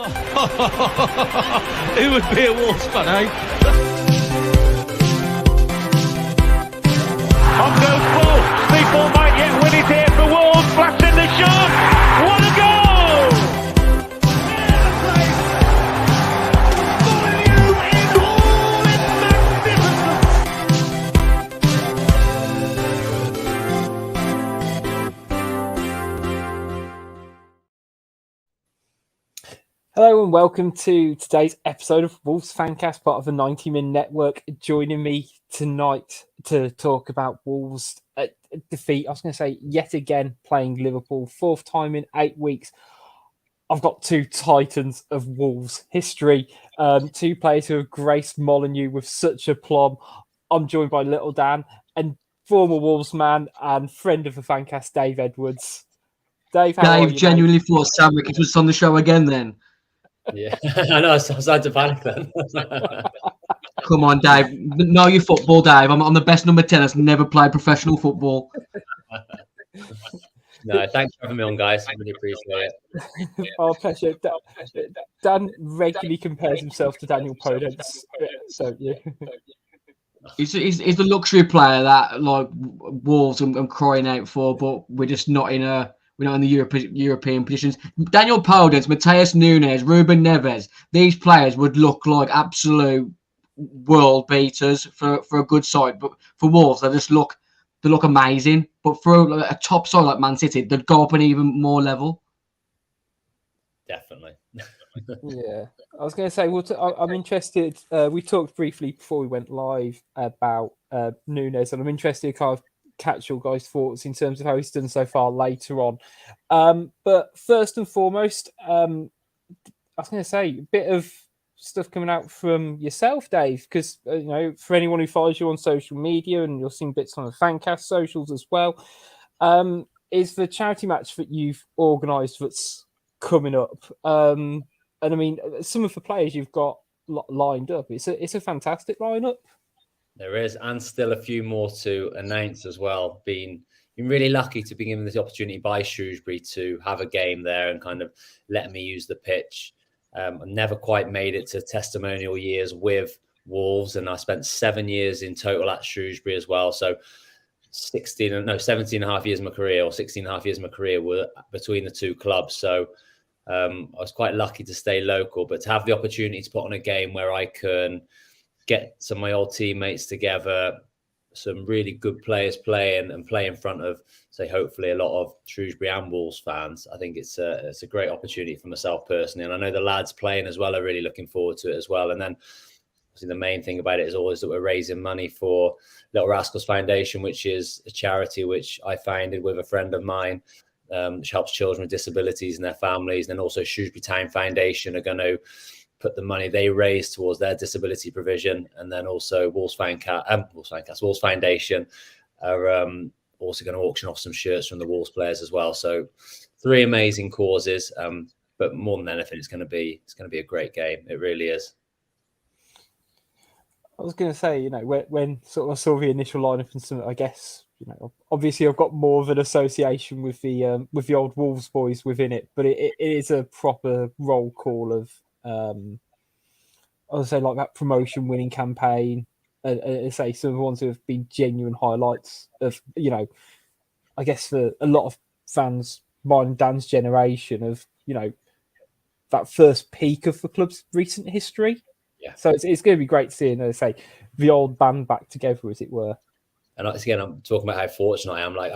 Who would be a Wolves fan, eh? On goes Paul. People might yet win it here for Wolves. Flash in the shot. What a goal! Hello and welcome to today's episode of Wolves Fancast, part of the 90-Min Network. Joining me tonight to talk about Wolves' defeat, I was going to say, yet again, playing Liverpool, fourth time in 8 weeks. I've got two titans of Wolves history, two players who have graced Molineux with such aplomb. I'm joined by Little Dan and former Wolves man and friend of the Fancast, Dave Edwards. Dave, how are you, genuinely thought Sam Ricketts was on the show again then. Yeah, I know. I started to panic then. Come on, Dave. Know your football, Dave. I'm the best number 10 that's never played professional football. No, thanks for having me on, guys. I really appreciate it. Oh, pleasure. Dan regularly compares himself to Daniel Podence. So, yeah. He's the luxury player that like Wolves I'm crying out for, but we're just not in the European positions. Daniel Podence, Matheus Nunes, Ruben Neves, these players would look like absolute world beaters for a good side. But for Wolves, they look amazing. But for a top side like Man City, they'd go up an even more level. Definitely. Yeah. I was going to say, I'm interested. We talked briefly before we went live about Nunes, and I'm interested to kind of catch your guys' thoughts in terms of how he's done so far later on. But first and foremost, I was going to say a bit of stuff coming out from yourself, Dave, because for anyone who follows you on social media, and you're seeing bits on the Fancast socials as well, is the charity match that you've organised that's coming up. And I mean, some of the players you've got lined up, it's a fantastic lineup. There is, and still a few more to announce as well. Been really lucky to be given this opportunity by Shrewsbury to have a game there and kind of let me use the pitch. I never quite made it to testimonial years with Wolves, and I spent 7 years in total at Shrewsbury as well. So 17 and a half years of my career, or 16 and a half years of my career were between the two clubs. So I was quite lucky to stay local, but to have the opportunity to put on a game where I can get some of my old teammates together, some really good players playing and play in front of, say, hopefully a lot of Shrewsbury and Wolves fans. I think it's a great opportunity for myself personally. And I know the lads playing as well are really looking forward to it as well. And then obviously the main thing about it is always that we're raising money for Little Rascals Foundation, which is a charity which I founded with a friend of mine, which helps children with disabilities and their families. And then also Shrewsbury Town Foundation are going to put the money they raise towards their disability provision. And then also Wolves Foundation are also going to auction off some shirts from the Wolves players as well. So 3 amazing causes, but more than anything, it's going to be a great game. It really is. I was going to say, when sort of I saw the initial lineup and some, I guess, obviously I've got more of an association with the old Wolves boys within it, but it is a proper roll call of, I would say, like that promotion winning campaign. Say some of the ones who have been genuine highlights of, I guess for a lot of fans, mine and Dan's generation of, that first peak of the club's recent history. Yeah. So it's going to be great seeing, say, the old band back together, as it were. And again, I'm talking about how fortunate I am. Like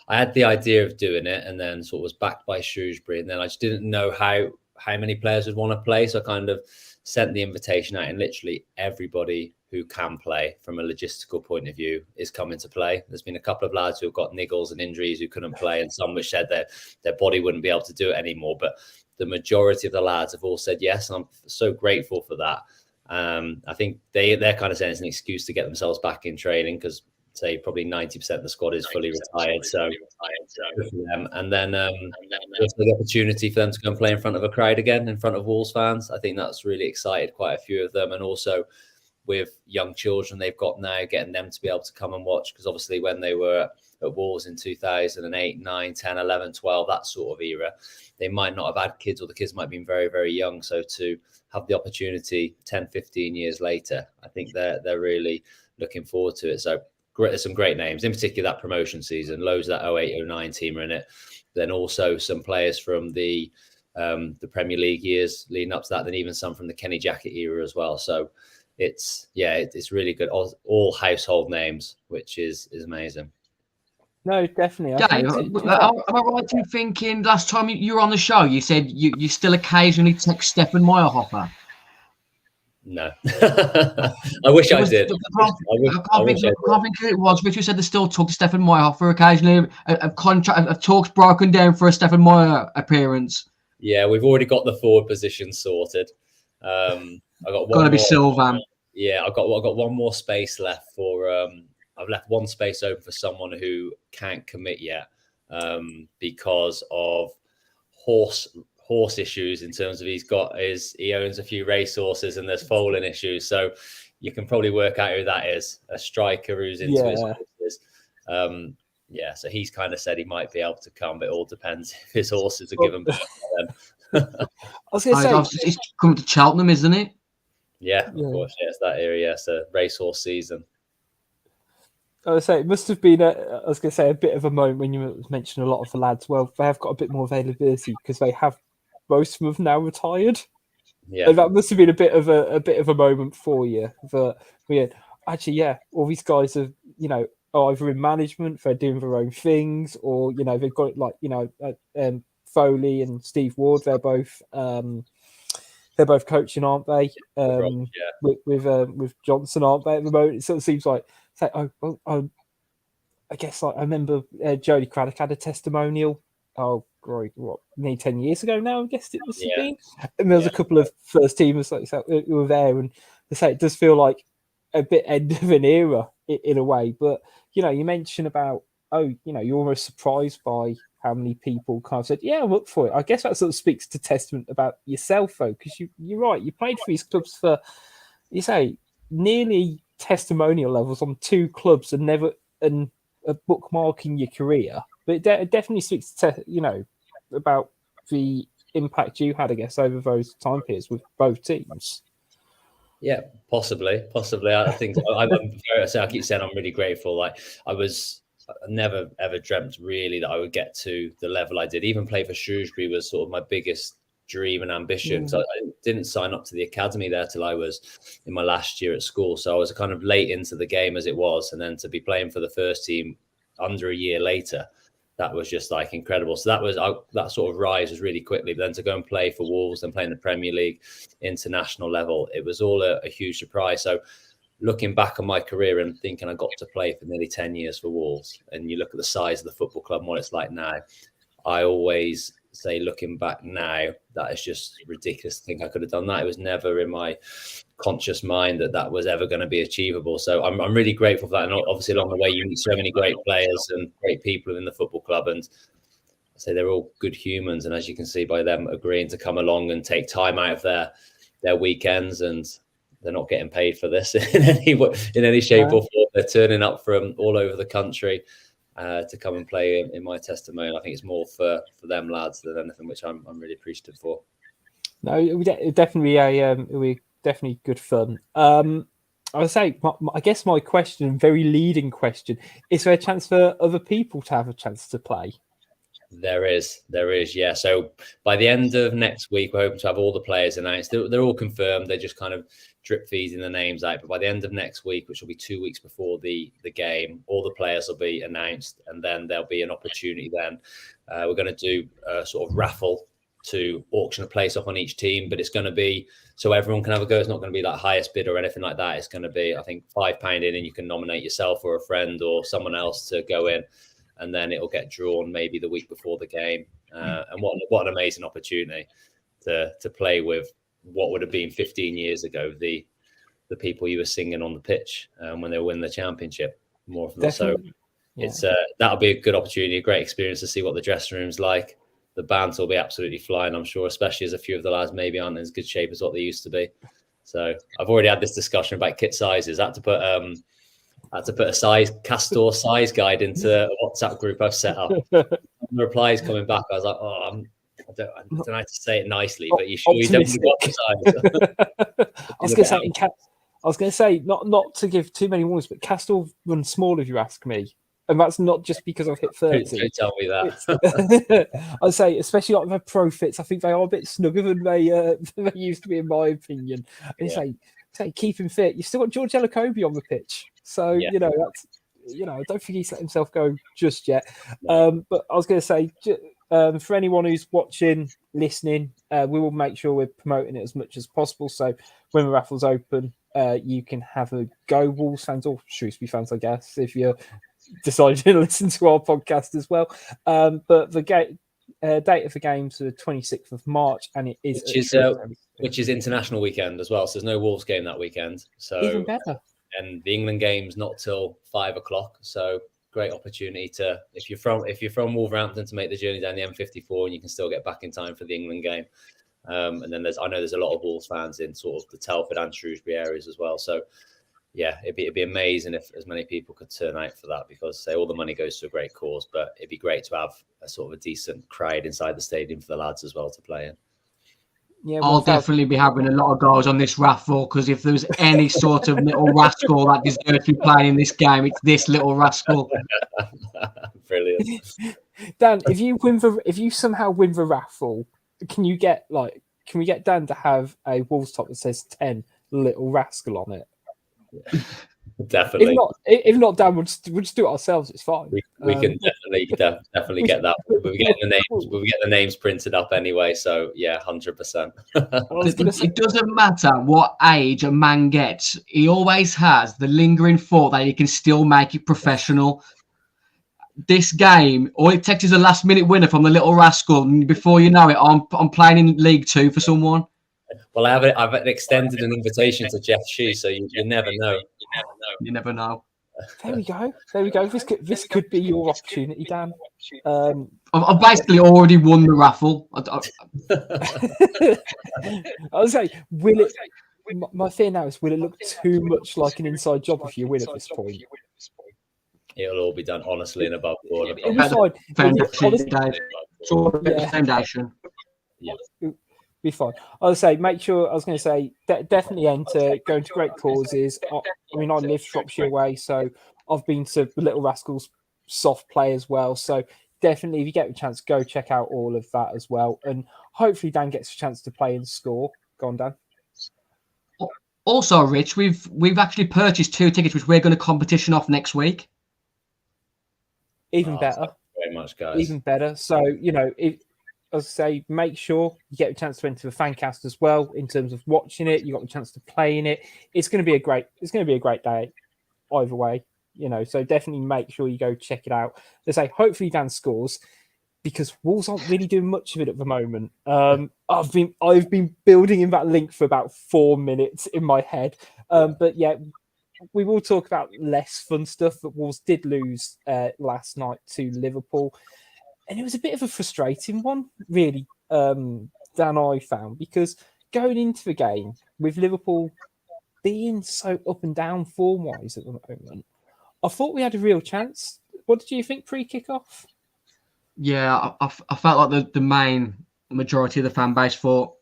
I had the idea of doing it, and then sort of was backed by Shrewsbury, and then I just didn't know how many players would want to play. So I kind of sent the invitation out, and literally everybody who can play from a logistical point of view is coming to play. There's been a couple of lads who have got niggles and injuries who couldn't play, and some which said that their body wouldn't be able to do it anymore. But the majority of the lads have all said yes, and I'm so grateful for that. I think they're kind of saying it's an excuse to get themselves back in training, because say probably 90% of the squad is fully retired. So and then the opportunity for them to go and play in front of a crowd again, in front of Wolves fans. I think that's really excited quite a few of them. And also with young children they've got now, getting them to be able to come and watch, because obviously when they were at Wolves in 2008, 9, 10, 11, 12, that sort of era. They might not have had kids, or the kids might have been very, very young. So to have the opportunity 10, 15 years later, I think they're really looking forward to it. So there's some great names, in particular that promotion season. Loads of that 08, 09 team are in it. Then also some players from the Premier League years leading up to that, then even some from the Kenny Jackett era as well. So it's really good. All household names, which is amazing. No, definitely. Dave, am I right in thinking last time you were on the show, you said you still occasionally text Stefan Meyerhofer? No. I wish I did. I can't think who it was. Richard said they still talk to Stefan Meyerhofer occasionally. A talk's broken down for a Stefan Meyer appearance. Yeah, we've already got the forward position sorted. I got got to be Sylvan. Yeah, I've got one more space left for. I've left one space open for someone who can't commit yet because of horse issues. In terms of he owns a few racehorses and there's foaling issues. So you can probably work out who that is. A striker who's into his horses. So he's kind of said he might be able to come, but it all depends if his horses are given back to them. I was going to say, he's coming to Cheltenham, isn't it? Yeah, of course. Yeah, it's that area. It's a racehorse season. I would say it must have been a bit of a moment when you mentioned a lot of the lads. Well, they have got a bit more availability because most of them have now retired. Yeah, and that must have been a bit of a moment for you. But all these guys are either in management, they're doing their own things, or they've got Foley and Steve Ward. They're both coaching, aren't they? With Johnson, aren't they? At the moment, it sort of seems like. I guess I remember Jody Craddock had a testimonial. Oh, great! What, nearly 10 years ago now? I guess it must have been. And there was a couple of first teamers who were there, and they say it does feel like a bit end of an era in a way. But you mentioned about you're almost surprised by how many people kind of said, "Yeah, I'm up for it." I guess that sort of speaks to testament about yourself, though, because you're right. You played for these clubs for, you say, nearly testimonial levels on two clubs and never bookmarking your career, but it definitely speaks to about the impact you had, I guess, over those time periods with both teams. Yeah, possibly. I think I keep saying I'm really grateful. Like I never ever dreamt really that I would get to the level I did. Even play for Shrewsbury was sort of my biggest dream and ambition. So I didn't sign up to the academy there till I was in my last year at school. So I was kind of late into the game as it was. And then to be playing for the first team under a year later, that was just like incredible. So that sort of rise was really quickly. But then to go and play for Wolves and play in the Premier League, international level, it was all a huge surprise. So looking back on my career and thinking I got to play for nearly 10 years for Wolves, and you look at the size of the football club and what it's like now, I always say, looking back now, that is just ridiculous to think I could have done that. It was never in my conscious mind that was ever going to be achievable. So I'm really grateful for that. And obviously along the way, you meet so many great players and great people in the football club. And I say they're all good humans. And as you can see by them agreeing to come along and take time out of their weekends, and they're not getting paid for this in any shape or form. They're turning up from all over the country to come and play in my testimonial. I think it's more for them lads than anything, which I'm really appreciative for. No, it definitely definitely good fun. I would say, I guess my question, very leading question, is there a chance for other people to have a chance to play? There is, yeah. So by the end of next week, we're hoping to have all the players announced. They're all confirmed. They're just kind of drip feeding the names out. But by the end of next week, which will be 2 weeks before the game, all the players will be announced, and then there'll be an opportunity. Then we're going to do a sort of raffle to auction a place off on each team, but it's going to be so everyone can have a go. It's not going to be like highest bid or anything like that. It's going to be, I think, £5 in, and you can nominate yourself or a friend or someone else to go in. And then it'll get drawn maybe the week before the game. And what an amazing opportunity to play with what would have been 15 years ago, the people you were singing on the pitch when they were winning the championship. More from so it's that'll be a good opportunity, a great experience to see what the dressing room's like. The bands will be absolutely flying, I'm sure, especially as a few of the lads maybe aren't in as good shape as what they used to be. So I've already had this discussion about kit sizes. I had to put had to put a Castor size guide into a WhatsApp group I've set up. The replies coming back, I was like, I don't know how to say it nicely, but you sure you definitely got the size. I was going to say, not to give too many warnings, but Castor runs small if you ask me. And that's not just because I've hit 30. Don't tell me that. I'd say, especially like their pro fits, I think they are a bit snugger than they used to be, in my opinion. And say keep him fit. You've still got George Elokobi on the pitch. So, that's, I don't think he's let himself go just yet. But I was going to say, for anyone who's watching, listening, we will make sure we're promoting it as much as possible. So when the raffle's open, you can have a go, Wolves fans or Shrewsbury fans, I guess, if you're deciding to listen to our podcast as well. But the date of the game's the 26th of March, and it is which is international weekend as well. So there's no Wolves game that weekend. So even better. And the England game's not till 5:00. So great opportunity to, if you're from Wolverhampton, to make the journey down the M54, and you can still get back in time for the England game. And then I know there's a lot of Wolves fans in sort of the Telford and Shrewsbury areas as well. So yeah, it'd be amazing if as many people could turn out for that, because all the money goes to a great cause, but it'd be great to have a sort of a decent crowd inside the stadium for the lads as well to play in. Yeah, I'll definitely be having a lot of goals on this raffle, because if there's any sort of little rascal that deserves to be playing in this game, it's this little rascal. Brilliant. Dan, if you somehow win the raffle, can we get Dan to have a Wolves top that says 10 little rascal on it? Definitely. If not, Dan, we'll just do it ourselves. It's fine. We can definitely get that. We'll get the names printed up anyway. So yeah, 100%. It doesn't matter what age a man gets. He always has the lingering thought that he can still make it professional. This game, all it takes is a last-minute winner from the little rascal, and before you know it, I'm playing in League Two for someone. Well, I've extended an invitation to Jeff Shee, so you never know. You never know. There we go. This could be your opportunity, Dan. I've basically already won the raffle. I was like, will it? My fear now is, will it look too much like an inside job if you win at this point? It'll all be done honestly and above board. Foundation. Yeah. Be fine. I was going to say, definitely enter, going to great causes. I live Shropshire way, so I've been to the Little Rascals soft play as well. So definitely, if you get a chance, go check out all of that as well. And hopefully Dan gets a chance to play and score. Go on, Dan. Also, Rich, we've actually purchased 2 tickets, which we're going to competition off next week. Even better. Very much, guys. Even better. So, as I say, make sure you get a chance to enter the Fancast as well in terms of watching it. You got the chance to play in it. It's going to be a great day either way, so definitely make sure you go check it out. They say, hopefully Dan scores, because Wolves aren't really doing much of it at the moment. I've been building in that link for about 4 minutes in my head. But yeah, we will talk about less fun stuff, but Wolves did lose last night to Liverpool. And it was a bit of a frustrating one, really, Dan, I found, because going into the game with Liverpool being so up and down form-wise at the moment, I thought we had a real chance. What did you think pre-kickoff? Yeah, I felt like the main majority of the fan base thought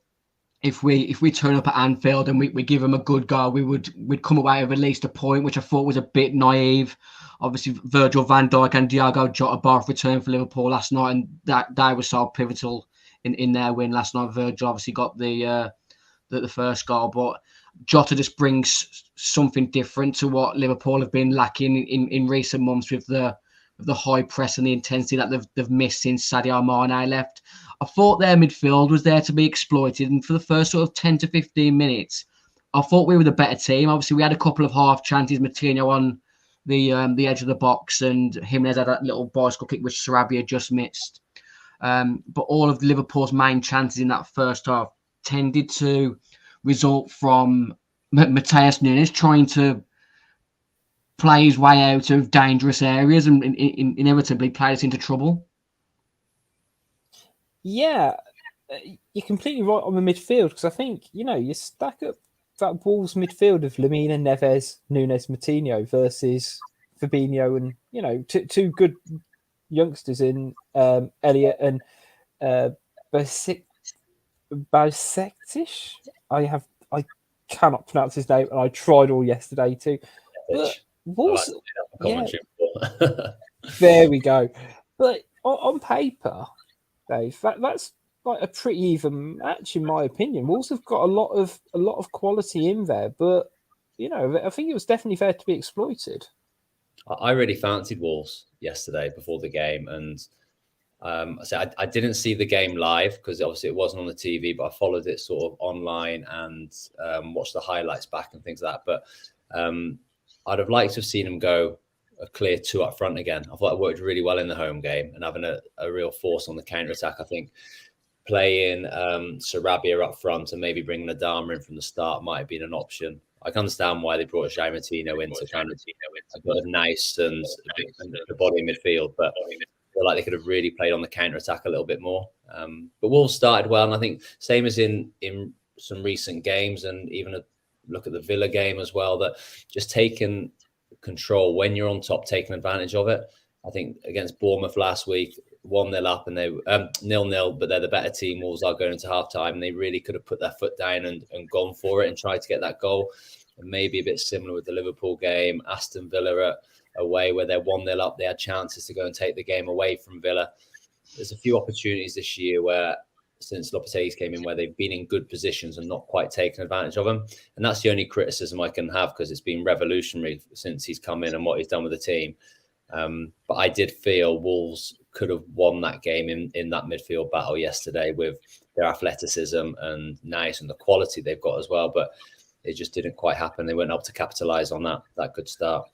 if we turn up at Anfield and we give them a good go, we'd come away with at least a point, which I thought was a bit naive. Obviously, Virgil van Dijk and Diogo Jota both returned for Liverpool last night, and that they were so pivotal in their win last night. Virgil obviously got the first goal, but Jota just brings something different to what Liverpool have been lacking in recent months with the high press and the intensity that they've missed since Sadio Mane left. I thought their midfield was there to be exploited, and for the first sort of 10 to 15 minutes, I thought we were the better team. Obviously, we had a couple of half chances, Moutinho on the edge of the box, and Jimenez had that little bicycle kick which Sarabia just missed. But all of Liverpool's main chances in that first half tended to result from Matheus Nunes trying to play his way out of dangerous areas and inevitably play us into trouble. Yeah, you're completely right on the midfield, because I think, you stack up Wolves midfield of Lamina, Neves, Nunes, Moutinho versus Fabinho and, you know, two good youngsters in Elliot and Basektish. I cannot pronounce his name, and I tried all yesterday too. But Wolves, yeah, there we go. But on paper, Dave, that's like a pretty even match in my opinion. Wolves have got a lot of quality in there, but you know, I think it was definitely fair to be exploited. I really fancied Wolves yesterday before the game, and so I didn't see the game live because obviously it wasn't on the TV, but I followed it sort of online and watched the highlights back and things like that. But I'd have liked to have seen them go a clear 2 up front again. I thought it worked really well in the home game and having a real force on the counter attack. I think playing Sarabia up front and maybe bringing Adama in from the start might have been an option. I can understand why they brought Jai Martino in to kind of a nice and the body midfield, but I feel like they could have really played on the counter attack a little bit more. But Wolves started well, and I think same as in some recent games, and even a look at the Villa game as well, that just taking control when you're on top, taking advantage of it. I think against Bournemouth last week, 1-0 up and they 0-0, but they're the better team. Wolves are going into half time. They really could have put their foot down and gone for it and tried to get that goal. And maybe a bit similar with the Liverpool game, Aston Villa away where they're 1-0 up. They had chances to go and take the game away from Villa. There's a few opportunities this year where, since Lopetegui came in, where they've been in good positions and not quite taken advantage of them. And that's the only criticism I can have, because it's been revolutionary since he's come in and what he's done with the team. But I did feel Wolves could have won that game in that midfield battle yesterday with their athleticism and nice and the quality they've got as well. But it just didn't quite happen. They weren't able to capitalise on that good start.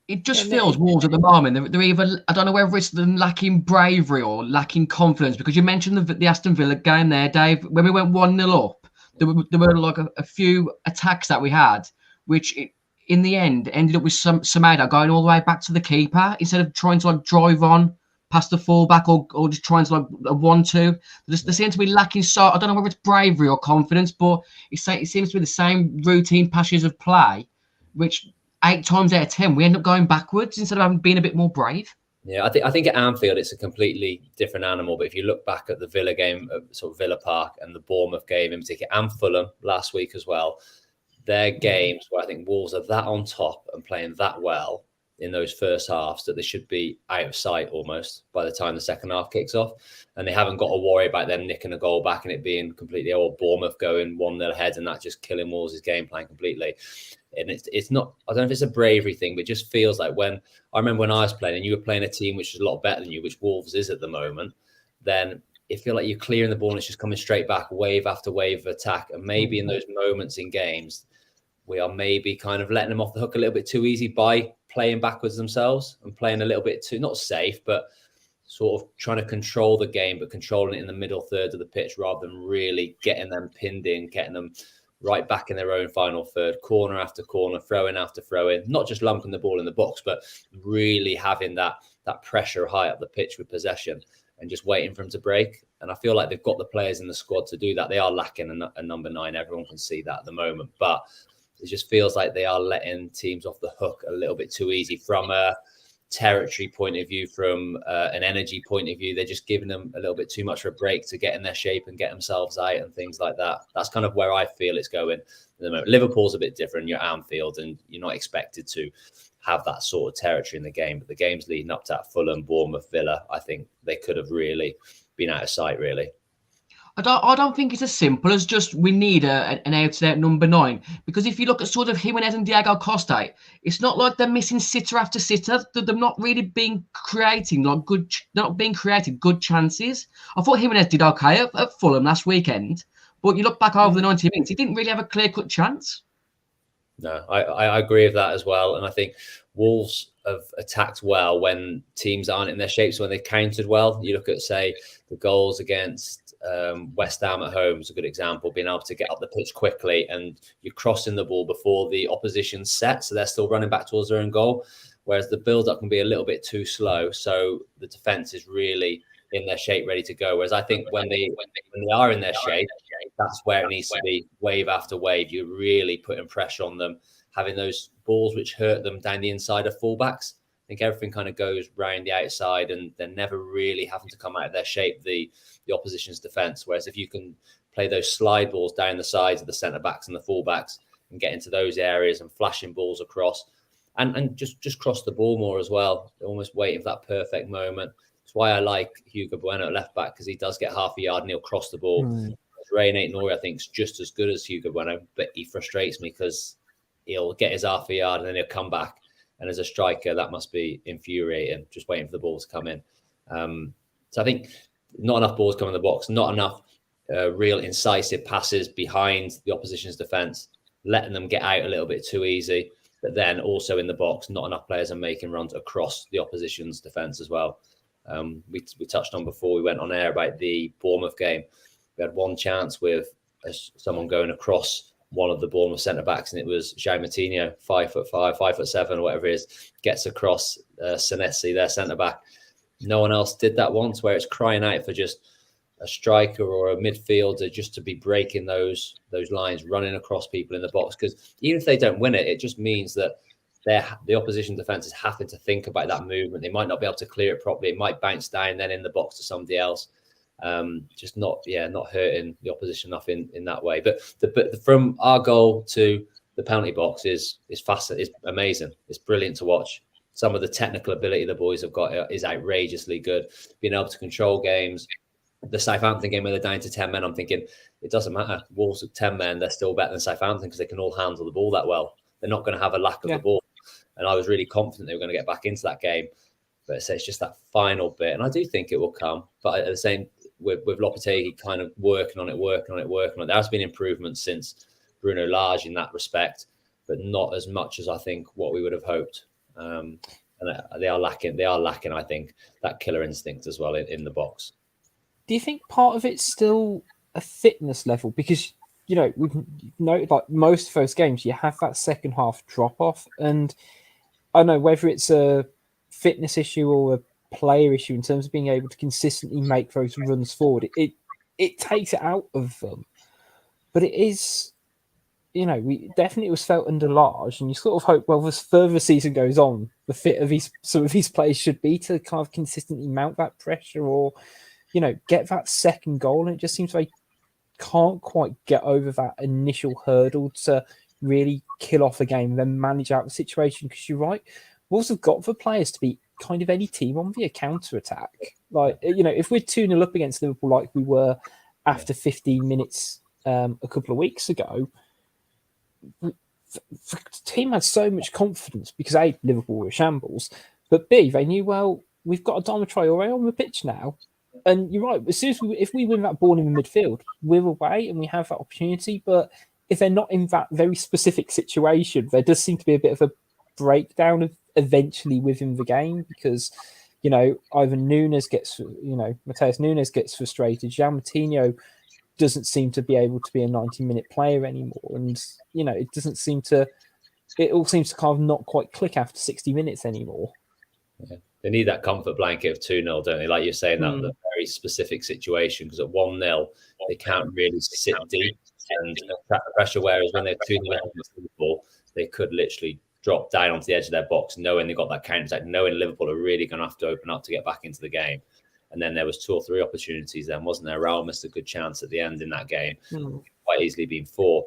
It just feels Wolves at the moment. They're either, I don't know whether it's them lacking bravery or lacking confidence, because you mentioned the Aston Villa game there, Dave. When we went 1-0 up, there were like a few attacks that we had, which in the end ended up with Semedo going all the way back to the keeper instead of trying to like drive on past the fullback or just trying to like a 1-2. They seem to be lacking. So I don't know whether it's bravery or confidence, but it seems to be the same routine passages of play, which 8 times out of 10 we end up going backwards instead of having been a bit more brave. Yeah, I think at Anfield it's a completely different animal. But if you look back at the Villa game, sort of Villa Park, and the Bournemouth game in particular, and Fulham last week as well, they're games where I think Wolves are that on top and playing that well in those first halves that they should be out of sight almost by the time the second half kicks off. And they haven't got to worry about them nicking a goal back and it being completely, Bournemouth going 1-0 ahead and that just killing Wolves' game plan completely. And it's not, I don't know if it's a bravery thing, but it just feels like when I remember when I was playing and you were playing a team which is a lot better than you, which Wolves is at the moment, then it feels like you're clearing the ball and it's just coming straight back, wave after wave of attack. And maybe in those moments in games, we are maybe kind of letting them off the hook a little bit too easy by playing backwards themselves and playing a little bit too, not safe, but sort of trying to control the game, but controlling it in the middle third of the pitch rather than really getting them pinned in, getting them right back in their own final third, corner after corner, throw in after throw in, not just lumping the ball in the box, but really having that pressure high up the pitch with possession and just waiting for them to break. And I feel like they've got the players in the squad to do that. They are lacking a number 9. Everyone can see that at the moment, but it just feels like they are letting teams off the hook a little bit too easy from a territory point of view, from an energy point of view. They're just giving them a little bit too much of a break to get in their shape and get themselves out and things like that. That's kind of where I feel it's going at the moment. Liverpool's a bit different. You're at Anfield and you're not expected to have that sort of territory in the game. But the games leading up to that, Fulham, Bournemouth, Villa, I think they could have really been out of sight, really. I don't think it's as simple as just we need an out-and-out number 9. Because if you look at sort of Jimenez and Diego Costa, it's not like they're missing sitter after sitter. They're not really being creating good chances. I thought Jimenez did okay at Fulham last weekend, but you look back over the 90 minutes, he didn't really have a clear-cut chance. No, I agree with that as well. And I think Wolves have attacked well when teams aren't in their shape. So when they've countered well, you look at, say, the goals against West Ham at home is a good example, being able to get up the pitch quickly and you're crossing the ball before the opposition's set. So they're still running back towards their own goal. Whereas the build-up can be a little bit too slow. So the defence is really in their shape, ready to go. Whereas I think when they are in their shape, that's where it needs to be. Wave after wave, you're really putting pressure on them, having those balls which hurt them down the inside of fullbacks. I think everything kind of goes round the outside, and they're never really having to come out of their shape, the opposition's defence. Whereas if you can play those slide balls down the sides of the centre backs and the fullbacks and get into those areas and flashing balls across, and just cross the ball more as well, almost waiting for that perfect moment. That's why I like Hugo Bueno at left back, because he does get half a yard and he'll cross the ball. Ray Nate-Nori, I think, is just as good as Hugo Bueno, but he frustrates me because he'll get his half a yard and then he'll come back. And as a striker, that must be infuriating, just waiting for the ball to come in. So I think not enough balls come in the box, not enough real incisive passes behind the opposition's defence, letting them get out a little bit too easy. But then also in the box, not enough players are making runs across the opposition's defence as well. We touched on before we went on air about the Bournemouth game. We had one chance with someone going across one of the Bournemouth centre-backs, and it was João Moutinho, 5'5", 5'7", or whatever it is, gets across Senesi, their centre-back. No one else did that once, where it's crying out for just a striker or a midfielder just to be breaking those lines, running across people in the box. Because even if they don't win it, it just means that the opposition defence is having to think about that movement. They might not be able to clear it properly. It might bounce down then in the box to somebody else. Just not hurting the opposition enough in that way. But from our goal to the penalty box is fast. It's amazing. It's brilliant to watch. Some of the technical ability the boys have got is outrageously good. Being able to control games. The Southampton game where they're down to 10 men, I'm thinking it doesn't matter. Wolves at 10 men, they're still better than Southampton because they can all handle the ball that well. They're not going to have a lack of the ball. And I was really confident they were going to get back into that game. But it's just that final bit. And I do think it will come. But at the same, with Lopetegui kind of working on it. There has been improvements since Bruno Lage in that respect, but not as much as I think what we would have hoped. And they are lacking, I think, that killer instinct as well in the box. Do you think part of it's still a fitness level? Because, we've noted like most of those games, you have that second half drop off. And I don't know whether it's a fitness issue or a player issue in terms of being able to consistently make those runs forward. It takes it out of them. But it is, we definitely was felt under Lage, and you sort of hope, well, as further the season goes on, the fit of some of these players should be to kind of consistently mount that pressure or, get that second goal. And it just seems like can't quite get over that initial hurdle to really kill off a game and then manage out the situation. Because you're right, Wolves have got the players to be kind of any team on via counter-attack. Like, if we're 2-0 up against Liverpool like we were after 15 minutes a couple of weeks ago, the team had so much confidence because A, Liverpool were shambles, but B, they knew, well, we've got Adama Traore on the pitch now. And you're right, as soon as if we win that ball in the midfield, we're away and we have that opportunity. But if they're not in that very specific situation, there does seem to be a bit of a breakdown eventually within the game because, either Nunes gets, Matheus Nunes gets frustrated. João Moutinho doesn't seem to be able to be a 90-minute player anymore. And, it all seems to kind of not quite click after 60 minutes anymore. Yeah. They need that comfort blanket of 2-0, don't they? Like you're saying, that the very specific situation, because at 1-0, they can't really sit deep and track the pressure. Whereas when they're 2-0 against Liverpool, they could literally drop down onto the edge of their box, knowing they got that counter-attack, knowing Liverpool are really going to have to open up to get back into the game. And then there was 2 or 3 opportunities then, wasn't there? Raul missed a good chance at the end in that game. Quite easily been 4.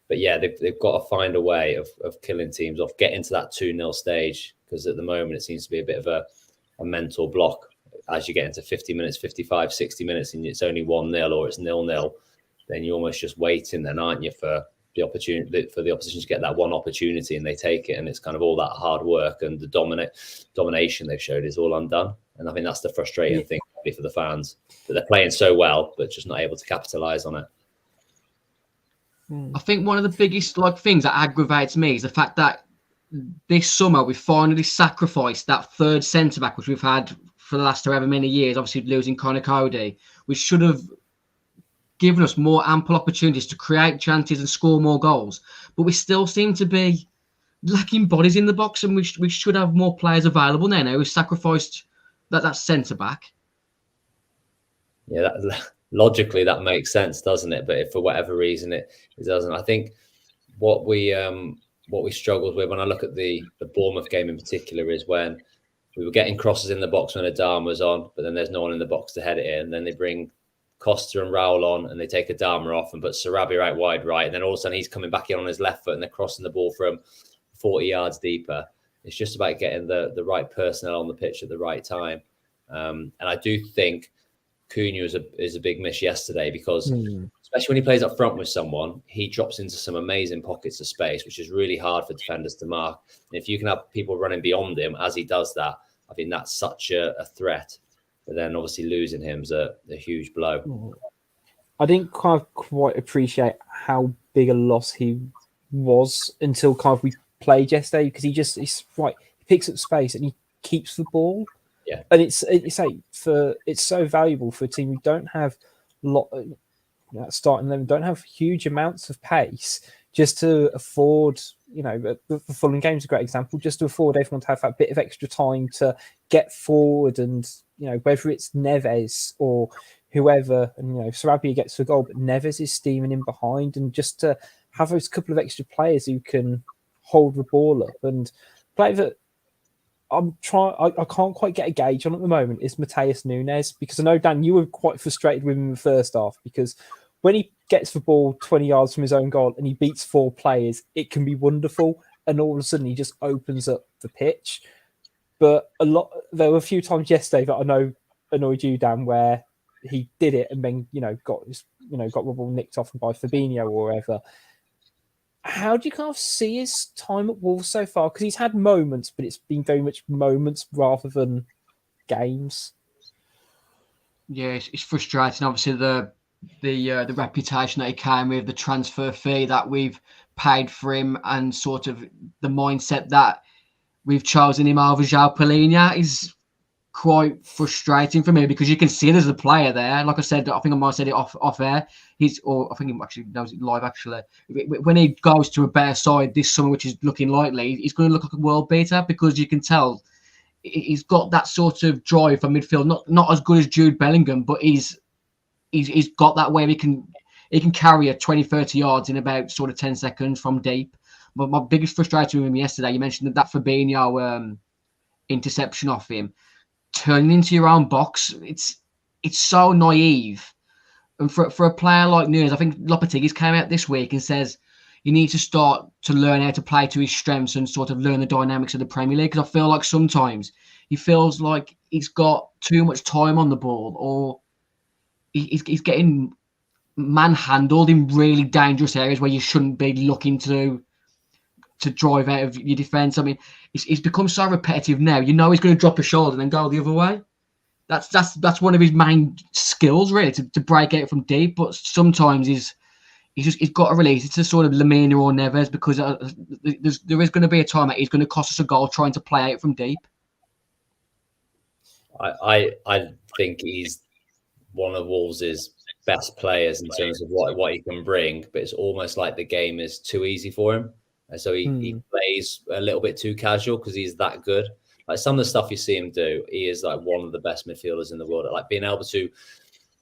But yeah, they've got to find a way of killing teams off, get into that 2-0 stage, because at the moment it seems to be a bit of a mental block. As you get into 50 minutes, 55, 60 minutes, and it's only 1-0 or it's 0-0, then you're almost just waiting then, aren't you, for the opportunity, for the opposition to get that one opportunity, and they take it, and it's kind of all that hard work and the domination they've showed is all undone. And I think that's the frustrating thing for the fans, that they're playing so well but just not able to capitalise on it. I think one of the biggest things that aggravates me is the fact that this summer we finally sacrificed that third centre-back, which we've had for the last however many years, obviously losing Conor Cody. We should have given us more ample opportunities to create chances and score more goals. But we still seem to be lacking bodies in the box, and we should have more players available now. We've sacrificed that centre-back. Yeah, logically that makes sense, doesn't it? But if for whatever reason it doesn't, I think what we struggled with when I look at the Bournemouth game in particular is when we were getting crosses in the box when Adama was on, but then there's no one in the box to head it in. And then they bring Costa and Raul on and they take Adama off and put Sarabia out wide right. And then all of a sudden he's coming back in on his left foot and they're crossing the ball from 40 yards deeper. It's just about getting the right personnel on the pitch at the right time. And I do think Cunha is a big miss yesterday because especially when he plays up front with someone, he drops into some amazing pockets of space, which is really hard for defenders to mark. And if you can have people running beyond him as he does that, I think that's such a threat. But then obviously losing him is a huge blow. I didn't kind of quite appreciate how big a loss he was until kind of we played yesterday, because he picks up space and he keeps the ball. Yeah, and it's so valuable for a team who don't have starting them, don't have huge amounts of pace, just to afford, the Fulham game is a great example, just to afford everyone to have that bit of extra time to get forward, and whether it's Neves or whoever, and Sarabia gets the goal, but Neves is steaming in behind, and just to have those couple of extra players who can hold the ball up and play that. I can't quite get a gauge on at the moment is Matheus Nunes, because I know, Dan, you were quite frustrated with him in the first half, because when he gets the ball 20 yards from his own goal and he beats 4 players, it can be wonderful, and all of a sudden he just opens up the pitch. But there were a few times yesterday that I know annoyed you, Dan, where he did it and then got the ball nicked off by Fabinho or whatever. How do you kind of see his time at Wolves so far? Because he's had moments, but it's been very much moments rather than games. Yeah, it's frustrating. Obviously, the reputation that he came with, the transfer fee that we've paid for him, and sort of the mindset that we've chosen him over João Palhinha is quite frustrating for me, because you can see there's a player there. Like I said, I think I might have said it off air. I think he actually knows it live. Actually, when he goes to a better side this summer, which is looking likely, he's going to look like a world beater, because you can tell he's got that sort of drive for midfield. Not as good as Jude Bellingham, but he's got that way he can carry a 20-30 yards in about sort of 10 seconds from deep. But my biggest frustration with him yesterday, you mentioned that Fabinho interception off him. Turning into your own box, it's so naive. And for a player like Nunes, I think Lopetegui's came out this week and says you need to start to learn how to play to his strengths and sort of learn the dynamics of the Premier League. Because I feel like sometimes he feels like he's got too much time on the ball, or he's getting manhandled in really dangerous areas where you shouldn't be looking to drive out of your defence. I mean, it's become so repetitive now. He's going to drop a shoulder and then go the other way. That's one of his main skills, really, to break out from deep. But sometimes he's got to release it to sort of Lamina or Neves, because there is going to be a time that he's going to cost us a goal trying to play out from deep. I think he's one of Wolves' best players in terms of what he can bring, but it's almost like the game is too easy for him. And so he plays a little bit too casual because he's that good. Like some of the stuff you see him do, he is like one of the best midfielders in the world. Like being able to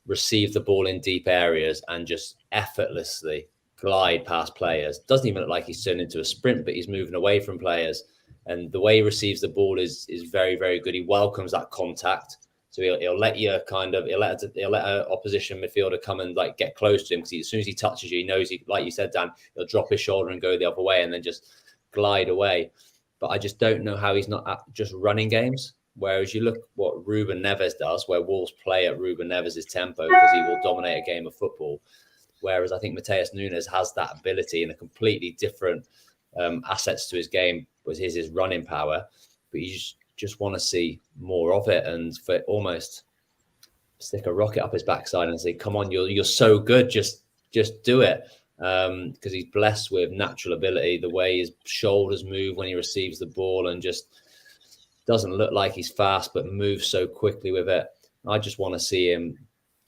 receive the ball in deep areas and just effortlessly glide past players. Doesn't even look like he's turned into a sprint, but he's moving away from players. And the way he receives the ball is very, very good. He welcomes that contact. So he'll let you he'll let an opposition midfielder come and like get close to him, because as soon as he touches you, he knows like you said, Dan, he'll drop his shoulder and go the other way and then just glide away. But I just don't know how he's not just running games. Whereas you look what Ruben Neves does, where Wolves play at Ruben Neves' tempo because he will dominate a game of football. Whereas I think Matheus Nunes has that ability in a completely different assets to his game, was his running power. But you just want to see more of it, and for almost stick a rocket up his backside and say, come on, you're so good, just do it. Because he's blessed with natural ability, the way his shoulders move when he receives the ball, and just doesn't look like he's fast, but moves so quickly with it. I just want to see him